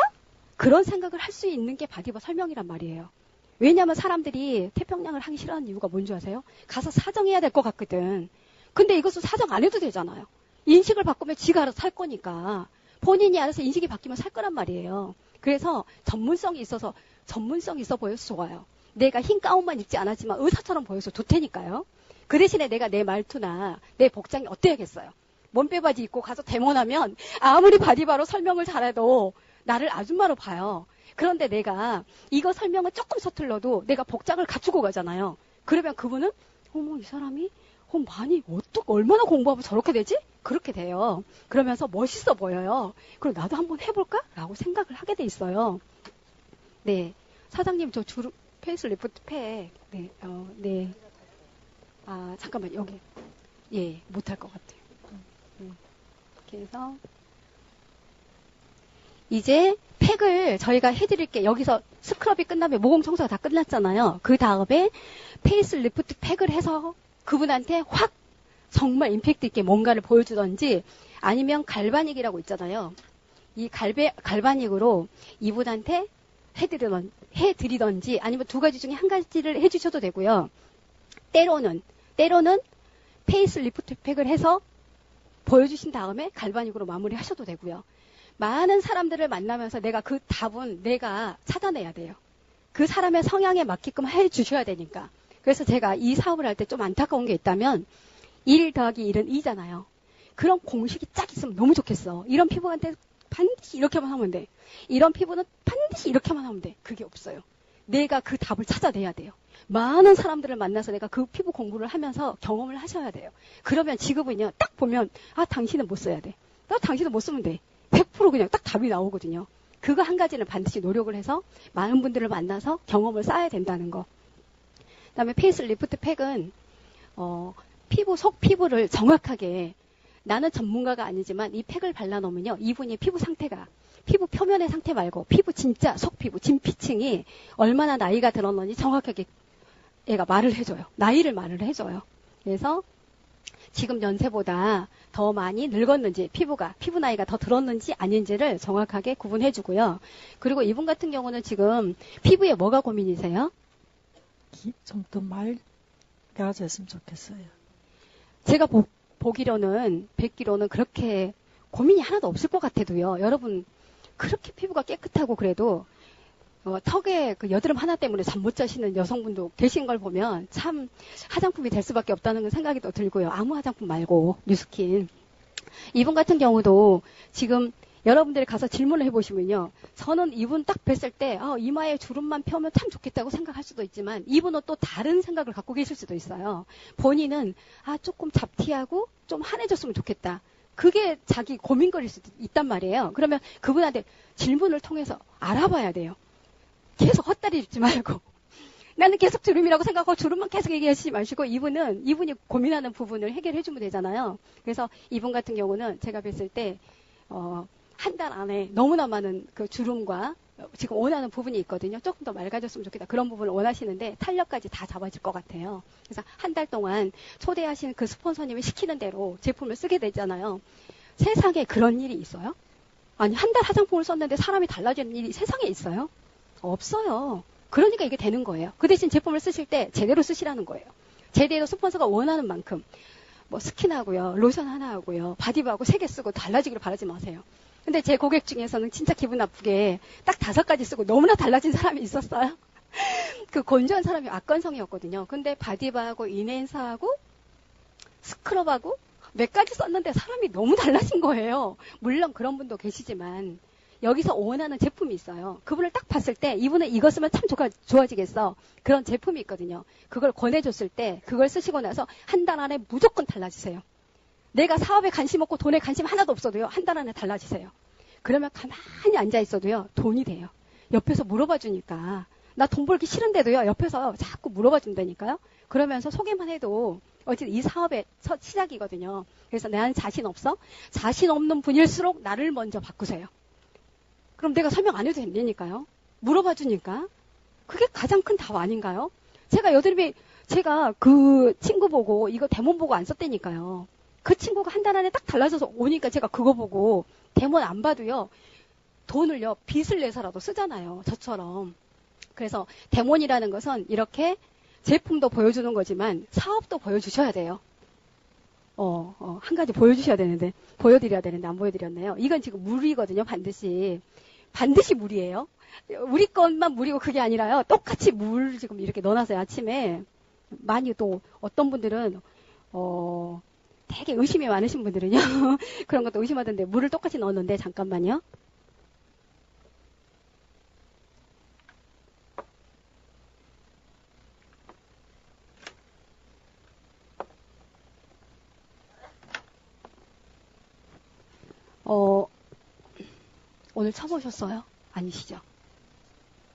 그런 생각을 할 수 있는 게 바디바 설명이란 말이에요. 왜냐하면 사람들이 태평양을 하기 싫어하는 이유가 뭔지 아세요? 가서 사정해야 될 것 같거든. 근데 이것도 사정 안 해도 되잖아요. 인식을 바꾸면 지가 알아서 살 거니까. 본인이 알아서 인식이 바뀌면 살 거란 말이에요. 그래서 전문성이 있어 보여서 좋아요. 내가 흰 가운만 입지 않았지만 의사처럼 보여서 좋다니까요. 그 대신에 내가 내 말투나 내 복장이 어때야겠어요. 몸빼바지 입고 가서 데모나면 아무리 바디바로 설명을 잘해도 나를 아줌마로 봐요. 그런데 내가 이거 설명을 조금 서툴러도 내가 복장을 갖추고 가잖아요. 그러면 그분은 어머 이 사람이 얼마나 공부하면 저렇게 되지? 그렇게 돼요. 그러면서 멋있어 보여요. 그럼 나도 한번 해볼까? 라고 생각을 하게 돼 있어요. 사장님 저 페이스 리프트 팩 잠깐만 여기 못할 것 같아요. 이렇게 해서 이제 팩을 저희가 해드릴게. 여기서 스크럽이 끝나면 모공 청소가 다 끝났잖아요. 그 다음에 페이스 리프트 팩을 해서 그분한테 확 정말 임팩트 있게 뭔가를 보여주던지 아니면 갈바닉이라고 있잖아요. 이 갈바닉으로 이분한테 해드리던지 아니면 두 가지 중에 한 가지를 해주셔도 되고요. 때로는 페이스 리프트 팩을 해서 보여주신 다음에 갈바닉으로 마무리 하셔도 되고요. 많은 사람들을 만나면서 내가 그 답은 내가 찾아내야 돼요. 그 사람의 성향에 맞게끔 해 주셔야 되니까. 그래서 제가 이 사업을 할 때 좀 안타까운 게 있다면 1 더하기 1은 2잖아요. 그런 공식이 쫙 있으면 너무 좋겠어. 이런 피부한테 반드시 이렇게만 하면 돼. 이런 피부는 반드시 이렇게만 하면 돼. 그게 없어요. 내가 그 답을 찾아내야 돼요. 많은 사람들을 만나서 내가 그 피부 공부를 하면서 경험을 하셔야 돼요. 그러면 지금은요, 딱 보면, 아, 당신은 못 써야 돼. 당신은 못 쓰면 돼. 100% 그냥 딱 답이 나오거든요. 그거 한 가지는 반드시 노력을 해서 많은 분들을 만나서 경험을 쌓아야 된다는 거. 그 다음에 페이스 리프트 팩은, 속 피부를 정확하게, 나는 전문가가 아니지만 이 팩을 발라놓으면요, 이분이 피부 상태가, 피부 표면의 상태 말고, 피부 진짜 속 피부, 진피층이 얼마나 나이가 들었는지 정확하게 얘가 말을 해줘요. 나이를 말을 해줘요. 그래서 지금 연세보다 더 많이 늙었는지, 피부 나이가 더 들었는지 아닌지를 정확하게 구분해주고요. 그리고 이분 같은 경우는 지금 피부에 뭐가 고민이세요? 좀 더 맑아졌으면 좋겠어요. 제가 뵙기로는 그렇게 고민이 하나도 없을 것 같아도요. 여러분, 그렇게 피부가 깨끗하고 그래도 턱에 그 여드름 하나 때문에 잠 못 자시는 여성분도 계신 걸 보면 참 화장품이 될 수밖에 없다는 생각이 또 들고요. 아무 화장품 말고 뉴스킨. 이분 같은 경우도 지금 여러분들이 가서 질문을 해보시면요. 저는 이분 딱 뵀을 때 이마에 주름만 펴면 참 좋겠다고 생각할 수도 있지만 이분은 또 다른 생각을 갖고 계실 수도 있어요. 본인은 조금 잡티하고 좀 환해졌으면 좋겠다. 그게 자기 고민거리일 수도 있단 말이에요. 그러면 그분한테 질문을 통해서 알아봐야 돼요. 계속 헛다리 짚지 말고. 나는 계속 주름이라고 생각하고 주름만 계속 얘기하시지 마시고 이분이 고민하는 부분을 해결해주면 되잖아요. 그래서 이분 같은 경우는 제가 뵀을 때 한 달 안에 너무나 많은 그 주름과 지금 원하는 부분이 있거든요. 조금 더 맑아졌으면 좋겠다. 그런 부분을 원하시는데 탄력까지 다 잡아질 것 같아요. 그래서 한 달 동안 초대하신 그 스폰서님이 시키는 대로 제품을 쓰게 되잖아요. 세상에 그런 일이 있어요? 아니, 한 달 화장품을 썼는데 사람이 달라지는 일이 세상에 있어요? 없어요. 그러니까 이게 되는 거예요. 그 대신 제품을 쓰실 때 제대로 쓰시라는 거예요. 제대로 스폰서가 원하는 만큼 스킨하고요, 로션 하나 하고요, 바디바하고 3개 쓰고 달라지기로 바라지 마세요. 근데 제 고객 중에서는 진짜 기분 나쁘게 딱 5가지 쓰고 너무나 달라진 사람이 있었어요. 그 건조한 사람이 악건성이었거든요. 근데 바디바하고 인앤사하고 스크럽하고 몇 가지 썼는데 사람이 너무 달라진 거예요. 물론 그런 분도 계시지만 여기서 원하는 제품이 있어요. 그분을 딱 봤을 때 이분은 이거 쓰면 참 좋아지겠어. 그런 제품이 있거든요. 그걸 권해줬을 때 그걸 쓰시고 나서 한 달 안에 무조건 달라지세요. 내가 사업에 관심 없고 돈에 관심 하나도 없어도요. 한 달 안에 달라지세요. 그러면 가만히 앉아있어도요. 돈이 돼요. 옆에서 물어봐 주니까. 나 돈 벌기 싫은데도요. 옆에서 자꾸 물어봐 준다니까요. 그러면서 소개만 해도 어쨌든 이 사업의 첫 시작이거든요. 그래서 나는 자신 없어? 자신 없는 분일수록 나를 먼저 바꾸세요. 그럼 내가 설명 안 해도 된다니까요. 물어봐 주니까. 그게 가장 큰 답 아닌가요? 제가 그 친구 보고 이거 데몬 보고 안 썼다니까요. 그 친구가 한 달 안에 딱 달라져서 오니까 제가 그거 보고 데몬 안 봐도요. 돈을요. 빚을 내서라도 쓰잖아요. 저처럼. 그래서 데몬이라는 것은 이렇게 제품도 보여주는 거지만 사업도 보여주셔야 돼요. 한 가지 보여주셔야 되는데 보여드려야 되는데 안 보여드렸네요. 이건 지금 물이거든요. 반드시 물이에요. 우리 것만 물이고 그게 아니라요. 똑같이 물 지금 이렇게 넣어놨어요. 아침에 많이 또 어떤 분들은 되게 의심이 많으신 분들은요. 그런 것도 의심하던데 물을 똑같이 넣었는데 잠깐만요. 오늘 처음 오셨어요? 아니시죠?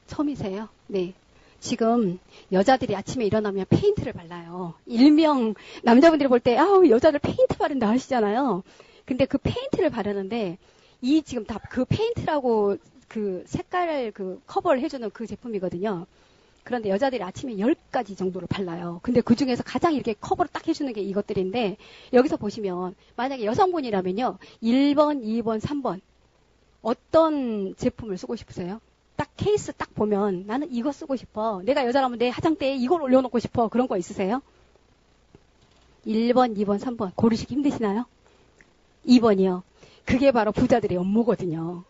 처음이세요? 네. 지금 여자들이 아침에 일어나면 페인트를 발라요. 일명 남자분들이 볼 때 여자들 페인트 바른다 하시잖아요. 근데 그 페인트를 바르는데 지금 다 그 페인트라고 그 색깔 그 커버를 해주는 그 제품이거든요. 그런데 여자들이 아침에 10가지 정도를 발라요. 근데 그 중에서 가장 이렇게 커버를 딱 해주는 게 이것들인데 여기서 보시면 만약에 여성분이라면요. 1번, 2번, 3번 어떤 제품을 쓰고 싶으세요? 딱 케이스 딱 보면 나는 이거 쓰고 싶어. 내가 여자라면 내 화장대에 이걸 올려놓고 싶어. 그런 거 있으세요? 1번, 2번, 3번 고르시기 힘드시나요? 2번이요. 그게 바로 부자들의 업무거든요.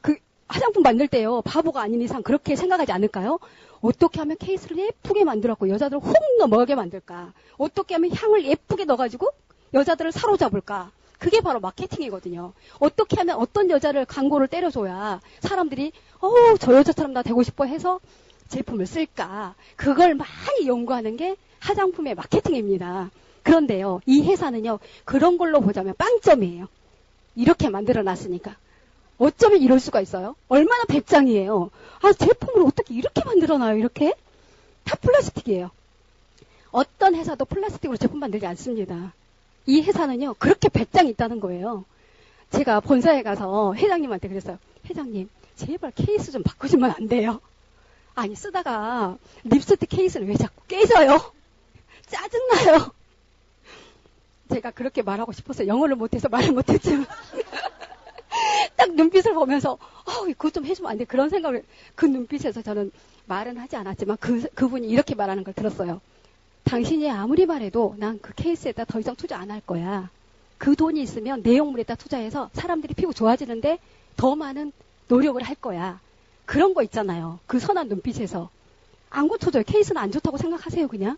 그 화장품 만들 때요. 바보가 아닌 이상 그렇게 생각하지 않을까요? 어떻게 하면 케이스를 예쁘게 만들었고 여자들을 훅 넘어가게 만들까? 어떻게 하면 향을 예쁘게 넣어가지고 여자들을 사로잡을까? 그게 바로 마케팅이거든요. 어떻게 하면 어떤 여자를 광고를 때려줘야 사람들이 저 여자처럼 나 되고 싶어 해서 제품을 쓸까? 그걸 많이 연구하는 게 화장품의 마케팅입니다. 그런데요, 이 회사는요, 그런 걸로 보자면 빵점이에요. 이렇게 만들어 놨으니까. 어쩌면 이럴 수가 있어요? 얼마나 배짱이에요. 제품을 어떻게 이렇게 만들어 놔요, 이렇게? 다 플라스틱이에요. 어떤 회사도 플라스틱으로 제품 만들지 않습니다. 이 회사는요, 그렇게 배짱이 있다는 거예요. 제가 본사에 가서 회장님한테 그랬어요. 회장님, 제발 케이스 좀 바꾸시면 안 돼요? 아니, 쓰다가 립스틱 케이스는 왜 자꾸 깨져요? 짜증나요. 제가 그렇게 말하고 싶었어요. 영어를 못해서 말을 못했지만. 딱 눈빛을 보면서, 그거 좀 해주면 안 돼. 그런 생각을, 그 눈빛에서 저는 말은 하지 않았지만 그분이 이렇게 말하는 걸 들었어요. 당신이 아무리 말해도 난 그 케이스에다 더 이상 투자 안 할 거야. 그 돈이 있으면 내용물에다 투자해서 사람들이 피부 좋아지는데 더 많은 노력을 할 거야. 그런 거 있잖아요. 그 선한 눈빛에서. 안 고쳐져요. 케이스는 안 좋다고 생각하세요, 그냥.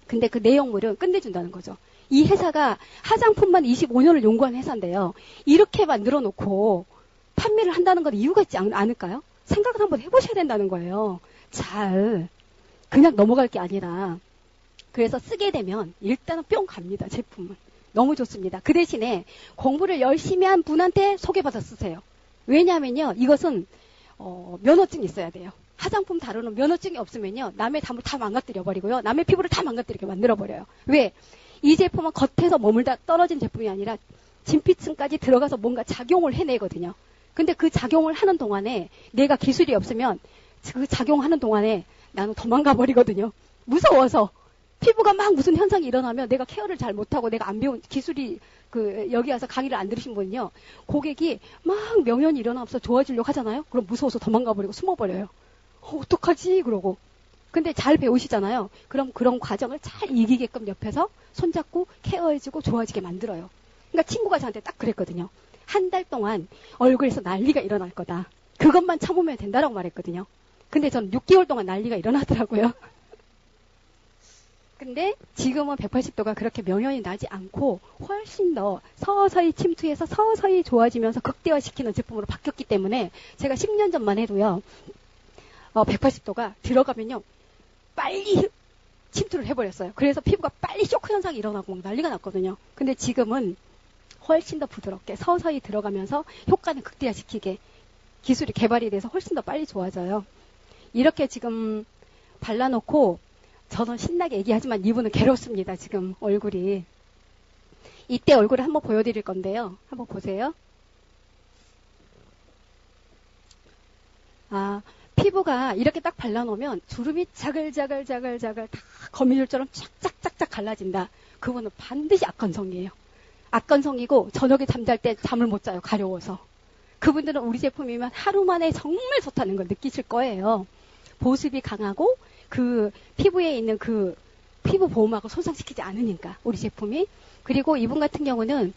근데 그 내용물은 끝내준다는 거죠. 이 회사가 화장품만 25년을 연구한 회사인데요. 이렇게 만들어 놓고 판매를 한다는 건 이유가 있지 않을까요? 생각을 한번 해보셔야 된다는 거예요. 잘. 그냥 넘어갈 게 아니라. 그래서 쓰게 되면 일단은 뿅 갑니다, 제품은. 너무 좋습니다. 그 대신에 공부를 열심히 한 분한테 소개받아 쓰세요. 왜냐하면요, 이것은 면허증이 있어야 돼요. 화장품 다루는 면허증이 없으면요, 남의 담을 다 망가뜨려버리고요, 남의 피부를 다 망가뜨리게 만들어버려요. 왜? 이 제품은 겉에서 머물다 떨어진 제품이 아니라 진피층까지 들어가서 뭔가 작용을 해내거든요. 근데 그 작용을 하는 동안에 내가 기술이 없으면 그 작용하는 동안에 나는 도망가버리거든요. 무서워서. 피부가 막 무슨 현상이 일어나면 내가 케어를 잘 못하고 내가 안 배운 기술이 여기 와서 강의를 안 들으신 분은요, 고객이 막 명현이 일어나면서 좋아지려고 하잖아요? 그럼 무서워서 도망가버리고 숨어버려요. 어떡하지? 그러고. 근데 잘 배우시잖아요. 그럼 그런 과정을 잘 이기게끔 옆에서 손잡고 케어해주고 좋아지게 만들어요. 그러니까 친구가 저한테 딱 그랬거든요. 한 달 동안 얼굴에서 난리가 일어날 거다. 그것만 참으면 된다라고 말했거든요. 근데 저는 6개월 동안 난리가 일어나더라고요. 근데 지금은 180도가 그렇게 명현이 나지 않고 훨씬 더 서서히 침투해서 서서히 좋아지면서 극대화시키는 제품으로 바뀌었기 때문에 제가 10년 전만 해도요, 180도가 들어가면요, 빨리 침투를 해버렸어요. 그래서 피부가 빨리 쇼크 현상이 일어나고 막 난리가 났거든요. 근데 지금은 훨씬 더 부드럽게 서서히 들어가면서 효과는 극대화시키게 기술이 개발이 돼서 훨씬 더 빨리 좋아져요. 이렇게 지금 발라놓고 저는 신나게 얘기하지만 이분은 괴롭습니다. 지금 얼굴이. 이때 얼굴을 한번 보여드릴 건데요. 한번 보세요. 피부가 이렇게 딱 발라놓으면 주름이 자글자글 다 거미줄처럼 쫙쫙쫙쫙 갈라진다. 그분은 반드시 악건성이에요. 악건성이고 저녁에 잠잘 때 잠을 못 자요. 가려워서. 그분들은 우리 제품이면 하루 만에 정말 좋다는 걸 느끼실 거예요. 보습이 강하고 그 피부에 있는 그 피부 보호막을 손상시키지 않으니까 우리 제품이. 그리고 이분 같은 경우는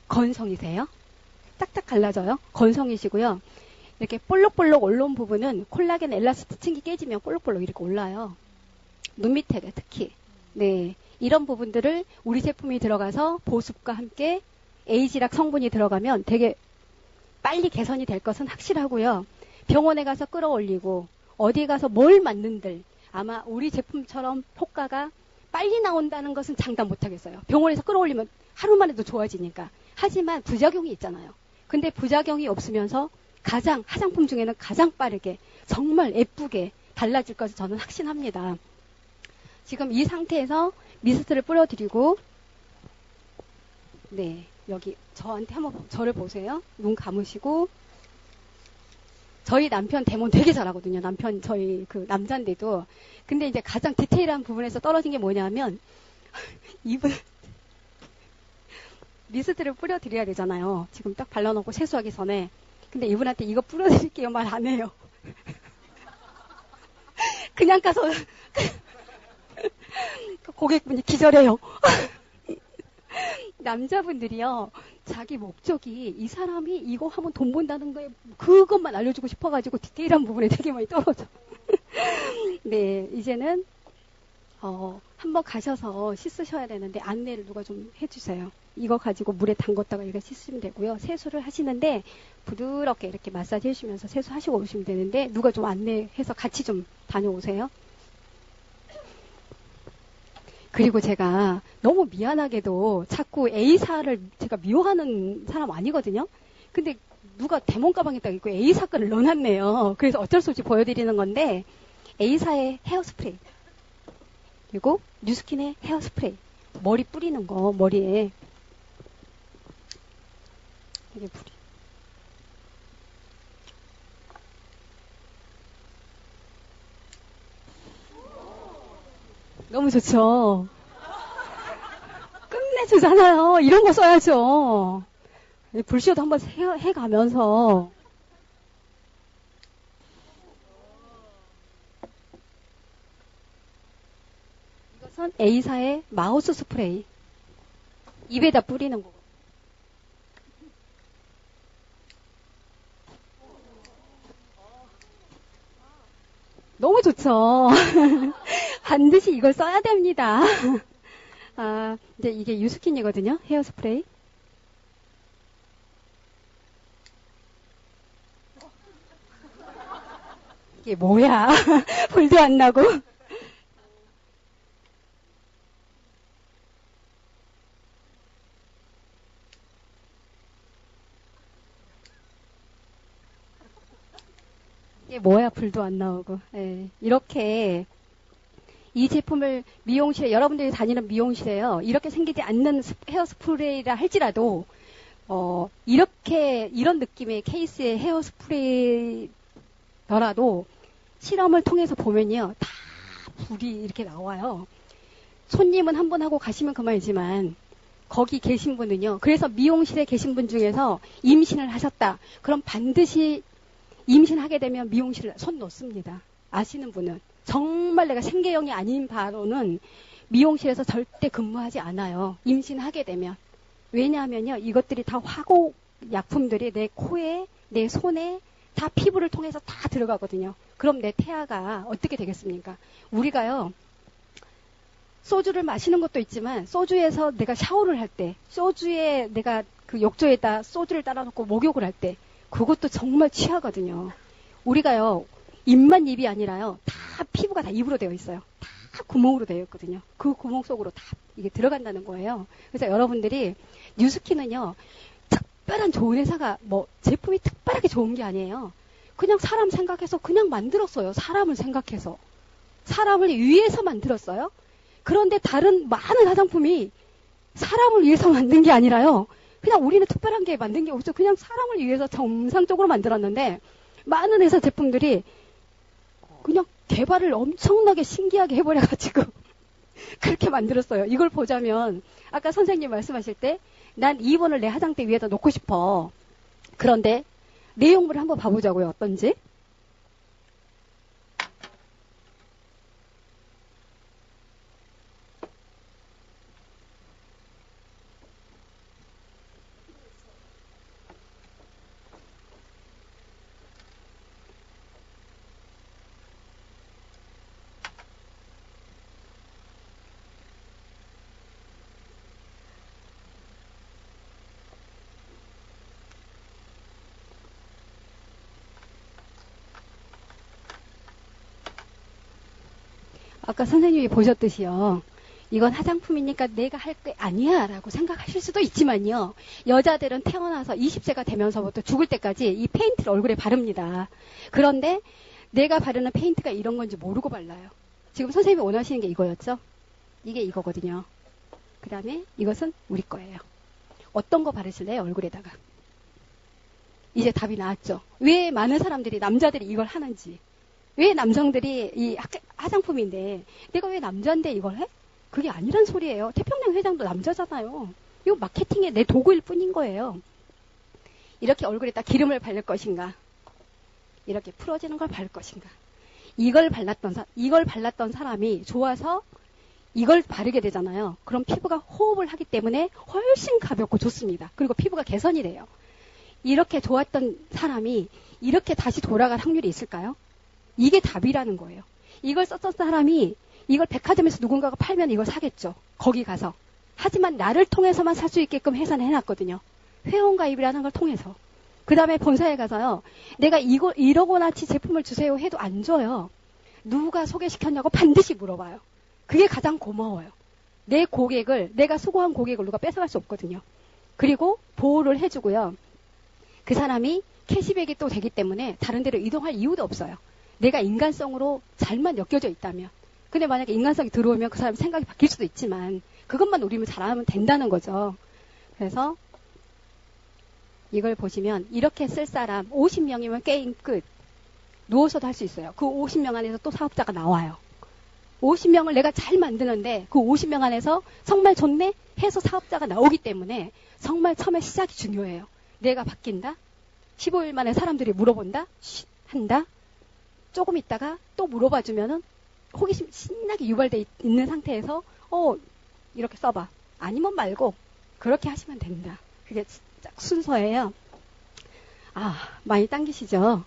건성이세요. 딱딱 갈라져요. 건성이시고요. 이렇게 볼록볼록 올라온 부분은 콜라겐 엘라스트 층이 깨지면 볼록볼록 이렇게 올라요. 눈 밑에 특히. 네, 이런 부분들을 우리 제품이 들어가서 보습과 함께 에이지락 성분이 들어가면 되게 빨리 개선이 될 것은 확실하고요. 병원에 가서 끌어올리고 어디 가서 뭘 맞는들 아마 우리 제품처럼 효과가 빨리 나온다는 것은 장담 못하겠어요. 병원에서 끌어올리면 하루만 해도 좋아지니까. 하지만 부작용이 있잖아요. 근데 부작용이 없으면서 가장 화장품 중에는 가장 빠르게 정말 예쁘게 달라질 것을 저는 확신합니다. 지금 이 상태에서 미스트를 뿌려드리고, 네, 여기 저한테 한번 저를 보세요. 눈 감으시고. 저희 남편 데몬 되게 잘하거든요. 남편 저희 그 남자인데도. 근데 이제 가장 디테일한 부분에서 떨어진 게 뭐냐면 이분 미스트를 뿌려드려야 되잖아요. 지금 딱 발라놓고 세수하기 전에. 근데 이분한테 이거 뿌려드릴게요 말 안 해요. 그냥 가서 고객분이 기절해요. 남자분들이요, 자기 목적이 이 사람이 이거 하면 돈 번다는 거에 그것만 알려주고 싶어가지고 디테일한 부분에 되게 많이 떨어져. 네, 이제는 한번 가셔서 씻으셔야 되는데 안내를 누가 좀 해주세요. 이거 가지고 물에 담궜다가 이렇게 씻으면 되고요. 세수를 하시는데 부드럽게 이렇게 마사지 해주시면서 세수하시고 오시면 되는데 누가 좀 안내해서 같이 좀 다녀오세요. 그리고 제가 너무 미안하게도 자꾸 A사를 제가 미워하는 사람 아니거든요. 근데 누가 데몬 가방에다 입고 A사 끈을 넣어놨네요. 그래서 어쩔 수 없이 보여드리는 건데 A사의 헤어스프레이 그리고 뉴스킨의 헤어스프레이 머리 뿌리는 거 머리에 이게 뿌리 너무 좋죠. 끝내주잖아요. 이런 거 써야죠. 불쇼도 한번 해가면서 이것은 A사의 마우스 스프레이 입에다 뿌리는 거고 너무 좋죠. 반드시 이걸 써야 됩니다. 이제 이게 유스킨이거든요. 헤어스프레이. 이게 뭐야. 불도 안 나고. 이게 뭐야. 불도 안 나오고. 네. 이렇게 이 제품을 미용실에 여러분들이 다니는 미용실에요. 이렇게 생기지 않는 헤어스프레이라 할지라도 이렇게 이런 느낌의 케이스의 헤어스프레이더라도 실험을 통해서 보면요. 다 불이 이렇게 나와요. 손님은 한 번 하고 가시면 그만이지만 거기 계신 분은요. 그래서 미용실에 계신 분 중에서 임신을 하셨다. 그럼 반드시 임신하게 되면 미용실에 손 놓습니다. 아시는 분은. 정말 내가 생계형이 아닌 바로는 미용실에서 절대 근무하지 않아요. 임신하게 되면. 왜냐하면요. 이것들이 다 화곡 약품들이 내 코에, 내 손에 다 피부를 통해서 다 들어가거든요. 그럼 내 태아가 어떻게 되겠습니까? 우리가요. 소주를 마시는 것도 있지만 소주에서 내가 샤워를 할 때, 소주에 내가 그 욕조에다 소주를 따라 놓고 목욕을 할 때 그것도 정말 취하거든요. 우리가요. 입만 입이 아니라요. 다 피부가 다 입으로 되어 있어요. 다 구멍으로 되어 있거든요. 그 구멍 속으로 다 이게 들어간다는 거예요. 그래서 여러분들이 뉴스킨은요. 특별한 좋은 회사가 제품이 특별하게 좋은 게 아니에요. 그냥 사람 생각해서 그냥 만들었어요. 사람을 생각해서. 사람을 위해서 만들었어요. 그런데 다른 많은 화장품이 사람을 위해서 만든 게 아니라요. 그냥 우리는 특별한 게 만든 게 없죠. 그냥 사람을 위해서 정상적으로 만들었는데 많은 회사 제품들이 그냥 개발을 엄청나게 신기하게 해버려가지고 그렇게 만들었어요. 이걸 보자면 아까 선생님 말씀하실 때 난 2번을 내 화장대 위에다 놓고 싶어. 그런데 내용물을 한번 봐보자고요. 어떤지. 아까 선생님이 보셨듯이요. 이건 화장품이니까 내가 할 게 아니야 라고 생각하실 수도 있지만요. 여자들은 태어나서 20세가 되면서부터 죽을 때까지 이 페인트를 얼굴에 바릅니다. 그런데 내가 바르는 페인트가 이런 건지 모르고 발라요. 지금 선생님이 원하시는 게 이거였죠? 이게 이거거든요. 그 다음에 이것은 우리 거예요. 어떤 거 바르실래요? 얼굴에다가. 이제 답이 나왔죠. 왜 많은 사람들이 남자들이 이걸 하는지. 왜 남성들이 이 화장품인데 내가 왜 남자인데 이걸 해? 그게 아니란 소리예요. 태평양 회장도 남자잖아요. 이거 마케팅의 내 도구일 뿐인 거예요. 이렇게 얼굴에다 기름을 바를 것인가? 이렇게 풀어지는 걸 바를 것인가? 이걸 발랐던 사람이 좋아서 이걸 바르게 되잖아요. 그럼 피부가 호흡을 하기 때문에 훨씬 가볍고 좋습니다. 그리고 피부가 개선이 돼요. 이렇게 좋았던 사람이 이렇게 다시 돌아갈 확률이 있을까요? 이게 답이라는 거예요. 이걸 썼던 사람이 이걸 백화점에서 누군가가 팔면 이걸 사겠죠. 거기 가서. 하지만 나를 통해서만 살 수 있게끔 해서 해놨거든요. 회원가입이라는 걸 통해서. 그 다음에 본사에 가서요. 내가 이러고나치 제품을 주세요 해도 안 줘요. 누가 소개시켰냐고 반드시 물어봐요. 그게 가장 고마워요. 내 고객을, 내가 수고한 고객을 누가 뺏어갈 수 없거든요. 그리고 보호를 해주고요. 그 사람이 캐시백이 또 되기 때문에 다른 데로 이동할 이유도 없어요. 내가 인간성으로 잘만 엮여져 있다면. 근데 만약에 인간성이 들어오면 그 사람 생각이 바뀔 수도 있지만 그것만 우리는 잘하면 된다는 거죠. 그래서 이걸 보시면 이렇게 쓸 사람 50명이면 게임 끝. 누워서도 할 수 있어요. 그 50명 안에서 또 사업자가 나와요. 50명을 내가 잘 만드는데 그 50명 안에서 정말 좋네 해서 사업자가 나오기 때문에 정말 처음에 시작이 중요해요. 내가 바뀐다. 15일 만에 사람들이 물어본다. 한다. 조금 있다가 또 물어봐주면은 호기심 신나게 유발돼 있는 상태에서 이렇게 써봐. 아니면 말고 그렇게 하시면 된다. 그게 진짜 순서예요. 많이 당기시죠?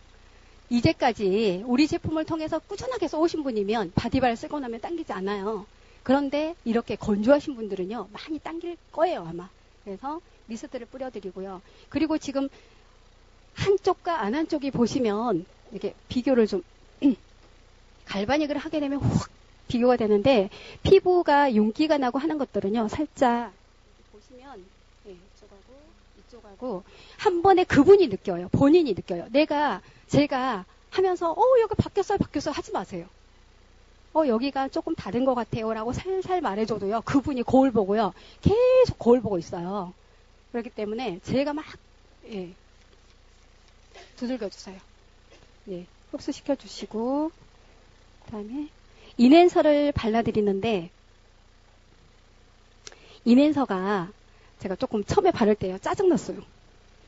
이제까지 우리 제품을 통해서 꾸준하게 써오신 분이면 바디바를 쓰고 나면 당기지 않아요. 그런데 이렇게 건조하신 분들은요. 많이 당길 거예요 아마. 그래서 미스트를 뿌려드리고요. 그리고 지금 한쪽과 안 한쪽이 보시면 이렇게 비교를 좀 갈바닉을 하게 되면 확 비교가 되는데 피부가 윤기가 나고 하는 것들은요. 살짝 보시면 이쪽하고 한 번에 그분이 느껴요. 본인이 느껴요. 제가 하면서 여기 바뀌었어요 하지 마세요. 여기가 조금 다른 것 같아요 라고 살살 말해줘도요. 그분이 거울 보고요. 계속 거울 보고 있어요. 그렇기 때문에 제가 막 두들겨주세요. 흡수시켜주시고 그 다음에 인앤서를 발라드리는데 인앤서가 제가 조금 처음에 바를 때요. 짜증났어요.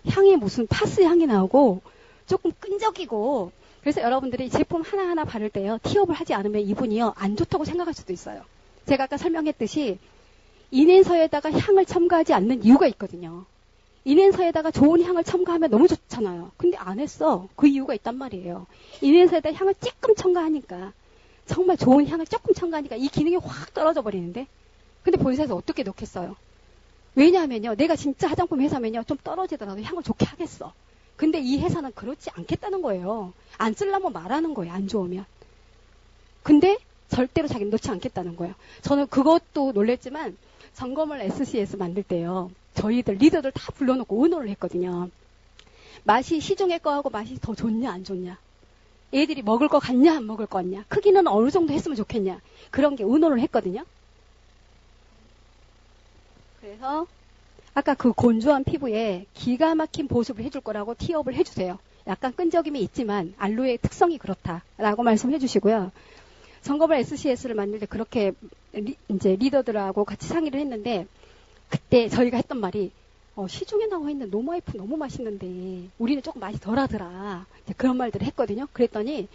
향이 무슨 파스 향이 나오고 조금 끈적이고 그래서 여러분들이 제품 하나하나 바를 때요. 티업을 하지 않으면 이분이요. 안 좋다고 생각할 수도 있어요. 제가 아까 설명했듯이 인앤서에다가 향을 첨가하지 않는 이유가 있거든요. 인앤서에다가 좋은 향을 첨가하면 너무 좋잖아요. 근데 안 했어. 그 이유가 있단 말이에요. 인앤서에다 향을 조금 첨가하니까 정말 좋은 향을 조금 첨가하니까 이 기능이 확 떨어져 버리는데 근데 본사에서 어떻게 넣겠어요? 왜냐하면요. 내가 진짜 화장품 회사면요. 좀 떨어지더라도 향을 좋게 하겠어. 근데 이 회사는 그렇지 않겠다는 거예요. 안 쓰려면 말하는 거예요. 안 좋으면. 근데 절대로 자기는 넣지 않겠다는 거예요. 저는 그것도 놀랬지만 점검을 SCS 만들 때요. 저희들 리더들 다 불러놓고 의논을 했거든요. 맛이 시중의 거하고 맛이 더 좋냐 안 좋냐. 애들이 먹을 거 같냐 안 먹을 거 같냐. 크기는 어느 정도 했으면 좋겠냐. 그런 게 의논을 했거든요. 그래서 아까 그 건조한 피부에 기가 막힌 보습을 해줄 거라고 티업을 해주세요. 약간 끈적임이 있지만 알로에의 특성이 그렇다라고 말씀해 주시고요. 점검을 SCS를 만들 때 그렇게 이제 리더들하고 같이 상의를 했는데 그때 저희가 했던 말이 시중에 나와 있는 노마이프 너무 맛있는데 우리는 조금 맛이 덜하더라. 그런 말들을 했거든요. 그랬더니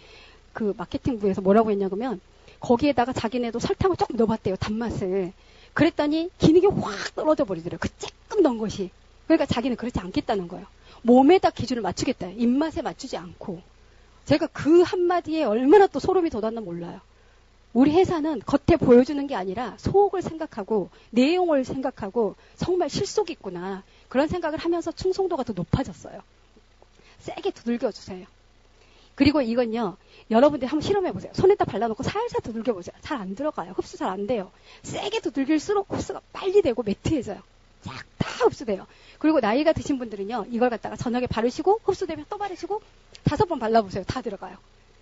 그 마케팅부에서 뭐라고 했냐면 거기에다가 자기네도 설탕을 조금 넣어봤대요. 단맛을. 그랬더니 기능이 확 떨어져 버리더라고요. 그 조금 넣은 것이. 그러니까 자기는 그렇지 않겠다는 거예요. 몸에다 기준을 맞추겠다. 입맛에 맞추지 않고. 제가 그 한마디에 얼마나 또 소름이 돋았나 몰라요. 우리 회사는 겉에 보여주는 게 아니라 속을 생각하고 내용을 생각하고 정말 실속 있구나. 그런 생각을 하면서 충성도가 더 높아졌어요. 세게 두들겨주세요. 그리고 이건요. 여러분들이 한번 실험해보세요. 손에다 발라놓고 살살 두들겨보세요. 잘 안 들어가요. 흡수 잘 안 돼요. 세게 두들길수록 흡수가 빨리 되고 매트해져요. 싹 다 흡수돼요. 그리고 나이가 드신 분들은요. 이걸 갖다가 저녁에 바르시고 흡수되면 또 바르시고 5번 발라보세요. 다 들어가요.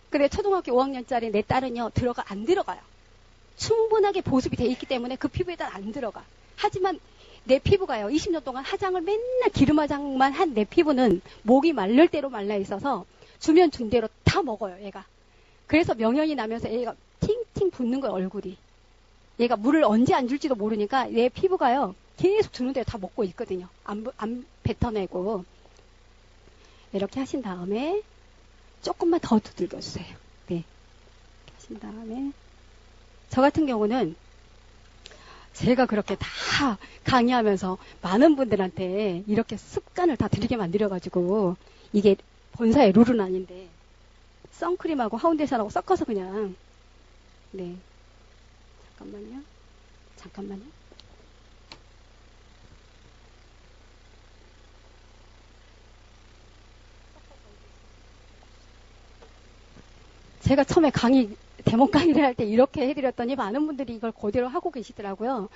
근데 초등학교 5학년짜리 내 딸은요. 안 들어가요. 충분하게 보습이 돼 있기 때문에 그 피부에다 안 들어가. 하지만 내 피부가요. 20년 동안 화장을 맨날 기름 화장만 한 내 피부는 목이 마를 대로 말라 있어서 주면 준 대로 다 먹어요. 얘가. 그래서 명연이 나면서 얘가 팅팅 붓는 거예요. 얼굴이. 얘가 물을 언제 안 줄지도 모르니까 내 피부가요. 계속 주는 대로 다 먹고 있거든요. 안 뱉어내고. 이렇게 하신 다음에 조금만 더 두들겨주세요. 네. 하신 다음에 저 같은 경우는 제가 그렇게 다 강의하면서 많은 분들한테 이렇게 습관을 다 들이게 만들어가지고 이게 본사의 룰은 아닌데 선크림하고 파운데이션하고 섞어서 그냥 네 잠깐만요. 제가 처음에 데모 강의를 할 때 이렇게 해드렸더니 많은 분들이 이걸 그대로 하고 계시더라고요.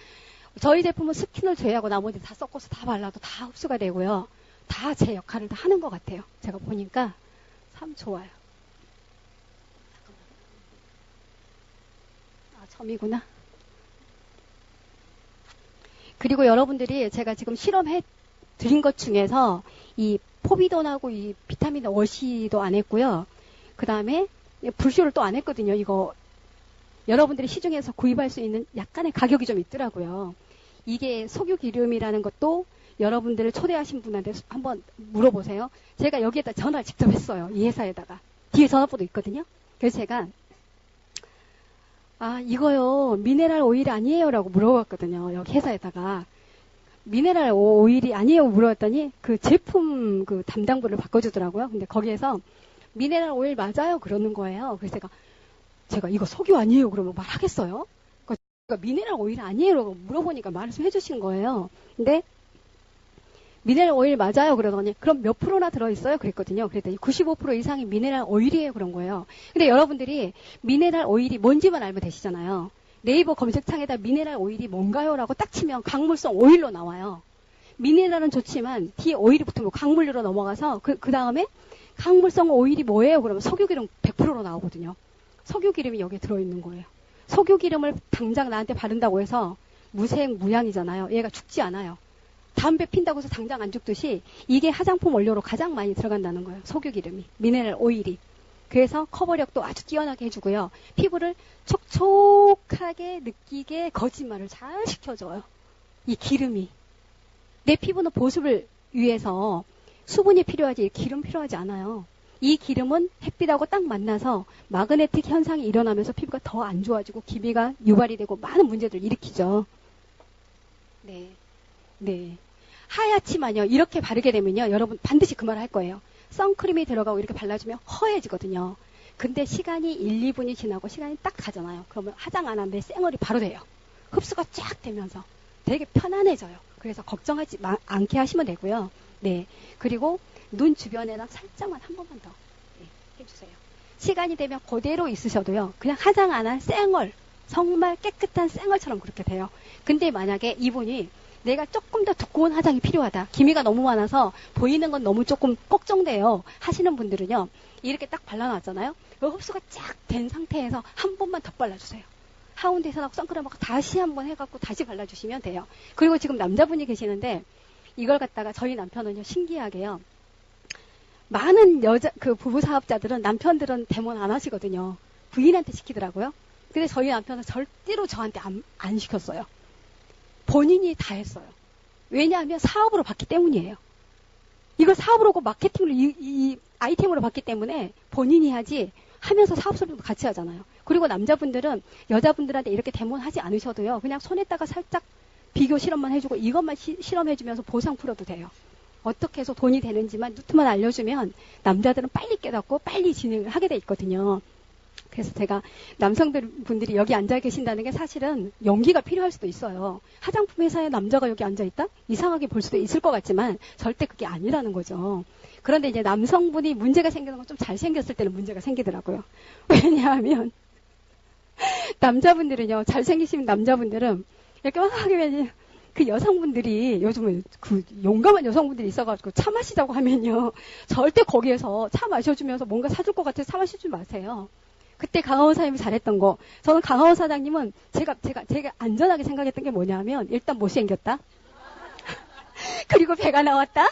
저희 제품은 스킨을 제외하고 나머지 다 섞어서 다 발라도 다 흡수가 되고요. 다 제 역할을 다 하는 것 같아요. 제가 보니까 참 좋아요. 점이구나. 그리고 여러분들이 제가 지금 실험해 드린 것 중에서 이 포비돈하고 이 비타민 워시도 안 했고요. 그 다음에 불쇼를 또 안 했거든요. 이거 여러분들이 시중에서 구입할 수 있는 약간의 가격이 좀 있더라고요. 이게 석유 기름이라는 것도 여러분들을 초대하신 분한테 한번 물어보세요. 제가 여기에다 전화를 직접 했어요. 이 회사에다가. 뒤에 전화번호 있거든요. 그래서 제가 이거요 미네랄 오일 아니에요 라고 물어봤거든요. 여기 회사에다가. 미네랄 오일이 아니에요 물어봤더니 그 제품 그 담당부를 바꿔주더라고요. 근데 거기에서 미네랄 오일 맞아요 그러는 거예요. 그래서 제가 이거 석유 아니에요 그러면 말하겠어요? 그러니까 미네랄 오일 아니에요 라고 물어보니까 말씀해 주신 거예요. 근데 미네랄 오일 맞아요 그러더니 그럼 몇 프로나 들어있어요? 그랬거든요. 그랬더니 95% 이상이 미네랄 오일이에요 그런 거예요. 근데 여러분들이 미네랄 오일이 뭔지만 알면 되시잖아요. 네이버 검색창에다 미네랄 오일이 뭔가요? 라고 딱 치면 강물성 오일로 나와요. 미네랄은 좋지만 뒤에 오일이 붙으면 강물로 넘어가서 그 다음에 강물성 오일이 뭐예요? 그러면 석유기름 100%로 나오거든요. 석유기름이 여기에 들어있는 거예요. 석유기름을 당장 나한테 바른다고 해서 무색무양이잖아요. 얘가 죽지 않아요. 담배 핀다고 해서 당장 안 죽듯이 이게 화장품 원료로 가장 많이 들어간다는 거예요. 석유기름이. 미네랄 오일이. 그래서 커버력도 아주 뛰어나게 해주고요. 피부를 촉촉하게 느끼게 거짓말을 잘 시켜줘요. 이 기름이. 내 피부는 보습을 위해서 수분이 필요하지 기름 필요하지 않아요. 이 기름은 햇빛하고 딱 만나서 마그네틱 현상이 일어나면서 피부가 더 안 좋아지고 기미가 유발이 되고 많은 문제들을 일으키죠. 네. 하얗지만요. 이렇게 바르게 되면요. 여러분 반드시 그 말을 할 거예요. 선크림이 들어가고 이렇게 발라주면 허해지거든요. 근데 시간이 1, 2분이 지나고 시간이 딱 가잖아요. 그러면 화장 안 하는데 쌩얼이 바로 돼요. 흡수가 쫙 되면서 되게 편안해져요. 그래서 걱정하지 않게 하시면 되고요. 네. 그리고 눈 주변에랑 살짝만 한 번만 더 해주세요. 시간이 되면 그대로 있으셔도요. 그냥 화장 안 한 쌩얼, 정말 깨끗한 쌩얼처럼 그렇게 돼요. 근데 만약에 이분이 내가 조금 더 두꺼운 화장이 필요하다. 기미가 너무 많아서 보이는 건 너무 조금 걱정돼요. 하시는 분들은요. 이렇게 딱 발라놨잖아요. 그 흡수가 쫙 된 상태에서 한 번만 더 발라주세요. 파운데이션하고 선크림하고 다시 한번 해갖고 다시 발라주시면 돼요. 그리고 지금 남자분이 계시는데 이걸 갖다가 저희 남편은요. 신기하게요. 많은 부부 사업자들은 남편들은 데몬 안 하시거든요. 부인한테 시키더라고요. 근데 저희 남편은 절대로 저한테 안 시켰어요. 본인이 다 했어요. 왜냐하면 사업으로 받기 때문이에요. 이걸 사업으로 하고 마케팅으로 이 아이템으로 받기 때문에 본인이 하지 하면서 사업소리도 같이 하잖아요. 그리고 남자분들은 여자분들한테 이렇게 데몬하지 않으셔도요. 그냥 손에다가 살짝 비교 실험만 해주고 이것만 실험해주면서 보상 풀어도 돼요. 어떻게 해서 돈이 되는지만 루트만 알려주면 남자들은 빨리 깨닫고 빨리 진행을 하게 돼 있거든요. 그래서 제가 남성분들이 여기 앉아 계신다는 게 사실은 용기가 필요할 수도 있어요. 화장품 회사에 남자가 여기 앉아있다? 이상하게 볼 수도 있을 것 같지만 절대 그게 아니라는 거죠. 그런데 이제 남성분이 문제가 생기는 건 좀 잘생겼을 때는 문제가 생기더라고요. 왜냐하면 남자분들은요. 잘생기신 남자분들은 이렇게 막 하게 그 여성분들이 요즘은 그 용감한 여성분들이 있어가지고 차 마시자고 하면요. 절대 거기에서 차 마셔주면서 뭔가 사줄 것 같아서 차 마시지 마세요. 그때 강하원 사장님이 잘했던 거. 저는 강하원 사장님은 제가 안전하게 생각했던 게 뭐냐면 일단 못생겼다. 그리고 배가 나왔다.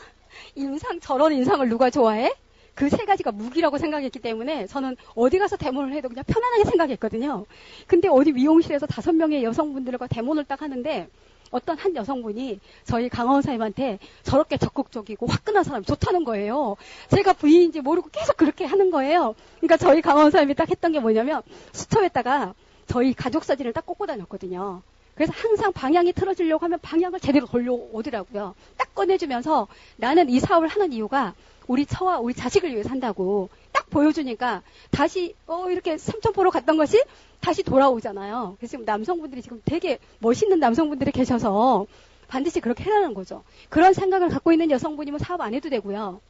저런 인상을 누가 좋아해? 그 세 가지가 무기라고 생각했기 때문에 저는 어디 가서 데모를 해도 그냥 편안하게 생각했거든요. 근데 어디 미용실에서 5명의 여성분들과 데모를 딱 하는데 어떤 한 여성분이 저희 강하원 사장님한테 저렇게 적극적이고 화끈한 사람이 좋다는 거예요. 제가 부인인지 모르고 계속 그렇게 하는 거예요. 그러니까 저희 강하원 사장님이 딱 했던 게 뭐냐면 수첩에다가 저희 가족 사진을 딱 꽂고 다녔거든요. 그래서 항상 방향이 틀어지려고 하면 방향을 제대로 돌려오더라고요. 딱 꺼내주면서 나는 이 사업을 하는 이유가 우리 처와 우리 자식을 위해서 한다고 딱 보여주니까 다시 이렇게 삼천포로 갔던 것이 다시 돌아오잖아요. 그래서 지금 남성분들이 지금 되게 멋있는 남성분들이 계셔서 반드시 그렇게 해라는 거죠. 그런 생각을 갖고 있는 여성분이면 사업 안 해도 되고요.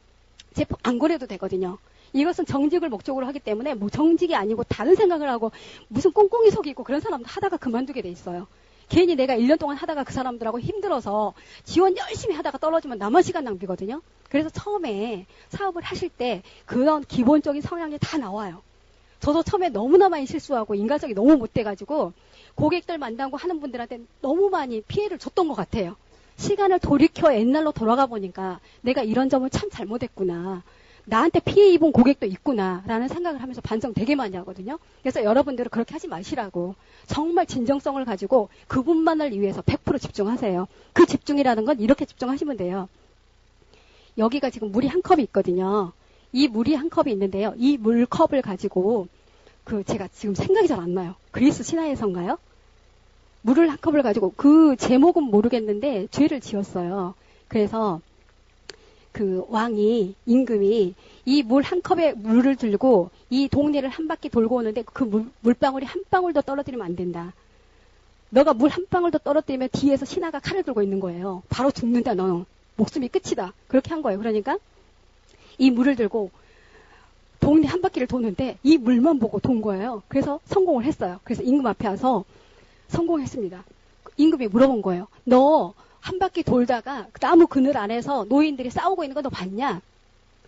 제품 안 거래도 되거든요. 이것은 정직을 목적으로 하기 때문에 뭐 정직이 아니고 다른 생각을 하고 무슨 꽁꽁이 속이고 그런 사람도 하다가 그만두게 돼 있어요. 괜히 내가 1년 동안 하다가 그 사람들하고 힘들어서 지원 열심히 하다가 떨어지면 나만 시간 낭비거든요. 그래서 처음에 사업을 하실 때 그런 기본적인 성향이 다 나와요. 저도 처음에 너무나 많이 실수하고 인간성이 너무 못 돼가지고 고객들 만나고 하는 분들한테 너무 많이 피해를 줬던 것 같아요. 시간을 돌이켜 옛날로 돌아가 보니까 내가 이런 점을 참 잘못했구나. 나한테 피해 입은 고객도 있구나 라는 생각을 하면서 반성 되게 많이 하거든요. 그래서 여러분들은 그렇게 하지 마시라고 정말 진정성을 가지고 그분만을 위해서 100% 집중하세요. 그 집중이라는 건 이렇게 집중하시면 돼요. 여기가 지금 물이 한 컵이 있거든요. 이 물이 한 컵이 있는데요. 이 물컵을 가지고 제가 지금 생각이 잘 안 나요. 그리스 신화에서인가요? 물을 한 컵을 가지고 그 제목은 모르겠는데 죄를 지었어요. 그래서 그 왕이 임금이 이 물 한 컵에 물을 들고 이 동네를 한 바퀴 돌고 오는데 그 물방울이 한 방울도 떨어뜨리면 안 된다. 너가 물 한 방울도 떨어뜨리면 뒤에서 신하가 칼을 들고 있는 거예요. 바로 죽는다 너는. 목숨이 끝이다. 그렇게 한 거예요. 그러니까 이 물을 들고 동네 한 바퀴를 도는데 이 물만 보고 돈 거예요. 그래서 성공을 했어요. 그래서 임금 앞에 와서 성공했습니다. 임금이 물어본 거예요. 너 한 바퀴 돌다가 나무 그늘 안에서 노인들이 싸우고 있는 거 너 봤냐?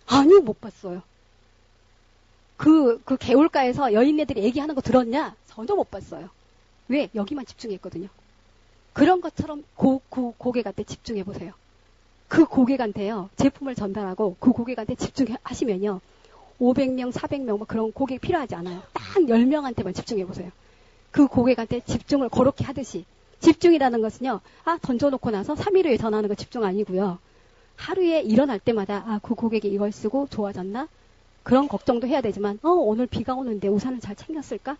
아니요, 못 봤어요. 그 개울가에서 여인네들이 얘기하는 거 들었냐? 전혀 못 봤어요. 왜? 여기만 집중했거든요. 그런 것처럼 고객한테 집중해 보세요. 그 고객한테요, 제품을 전달하고 그 고객한테 집중하시면요, 500명, 400명 뭐 그런 고객 필요하지 않아요. 딱 10명한테만 집중해 보세요. 그 고객한테 집중을 그렇게 하듯이. 집중이라는 것은요, 던져놓고 나서 3일 후에 전화하는 거 집중 아니고요. 하루에 일어날 때마다, 그 고객이 이걸 쓰고 좋아졌나? 그런 걱정도 해야 되지만, 오늘 비가 오는데 우산을 잘 챙겼을까?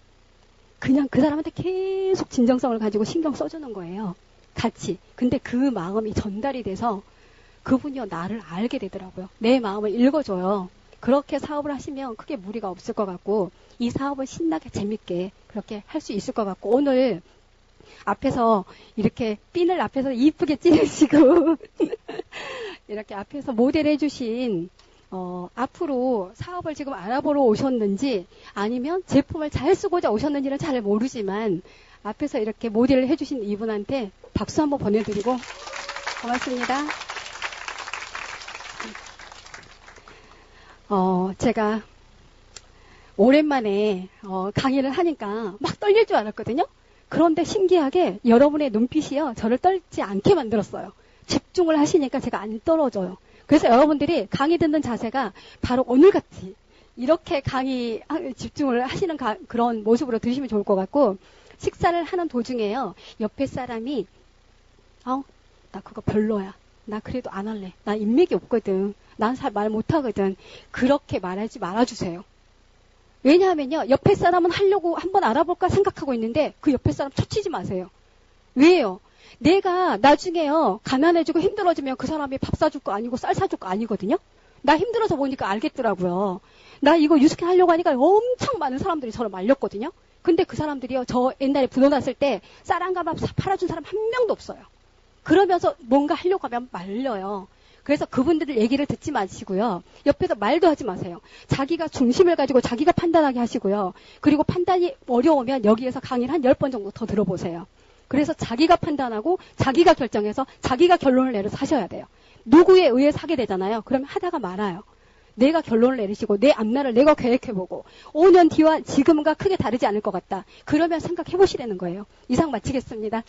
그냥 그 사람한테 계속 진정성을 가지고 신경 써주는 거예요. 같이. 근데 그 마음이 전달이 돼서 그분이요, 나를 알게 되더라고요. 내 마음을 읽어줘요. 그렇게 사업을 하시면 크게 무리가 없을 것 같고, 이 사업을 신나게 재밌게 그렇게 할 수 있을 것 같고, 오늘 앞에서 이렇게 핀을 앞에서 이쁘게 찌르시고 이렇게 앞에서 모델 해주신 앞으로 사업을 지금 알아보러 오셨는지 아니면 제품을 잘 쓰고자 오셨는지는 잘 모르지만 앞에서 이렇게 모델을 해주신 이분한테 박수 한번 보내드리고 고맙습니다. 제가 오랜만에 강의를 하니까 막 떨릴 줄 알았거든요. 그런데 신기하게 여러분의 눈빛이요, 저를 떨지 않게 만들었어요. 집중을 하시니까 제가 안 떨어져요. 그래서 여러분들이 강의 듣는 자세가 바로 오늘같이 이렇게 강의 집중을 하시는 그런 모습으로 들으시면 좋을 것 같고, 식사를 하는 도중에요, 옆에 사람이 나 그거 별로야. 나 그래도 안 할래. 나 인맥이 없거든. 난 잘 말 못하거든. 그렇게 말하지 말아주세요. 왜냐하면요, 옆에 사람은 하려고 한번 알아볼까 생각하고 있는데 그 옆에 사람 쳐치지 마세요. 왜요? 내가 나중에요, 가난해지고 힘들어지면 그 사람이 밥 사줄 거 아니고 쌀 사줄 거 아니거든요. 나 힘들어서 보니까 알겠더라고요. 나 이거 유스킨 하려고 하니까 엄청 많은 사람들이 저를 말렸거든요. 근데 그 사람들이요, 저 옛날에 부도 났을 때 쌀 한 가방 팔아준 사람 한 명도 없어요. 그러면서 뭔가 하려고 하면 말려요. 그래서 그분들을 얘기를 듣지 마시고요. 옆에서 말도 하지 마세요. 자기가 중심을 가지고 자기가 판단하게 하시고요. 그리고 판단이 어려우면 여기에서 강의를 한 10번 정도 더 들어보세요. 그래서 자기가 판단하고 자기가 결정해서 자기가 결론을 내려서 하셔야 돼요. 누구에 의해서 하게 되잖아요. 그러면 하다가 말아요. 내가 결론을 내리시고 내 앞날을 내가 계획해보고 5년 뒤와 지금과 크게 다르지 않을 것 같다. 그러면 생각해보시라는 거예요. 이상 마치겠습니다.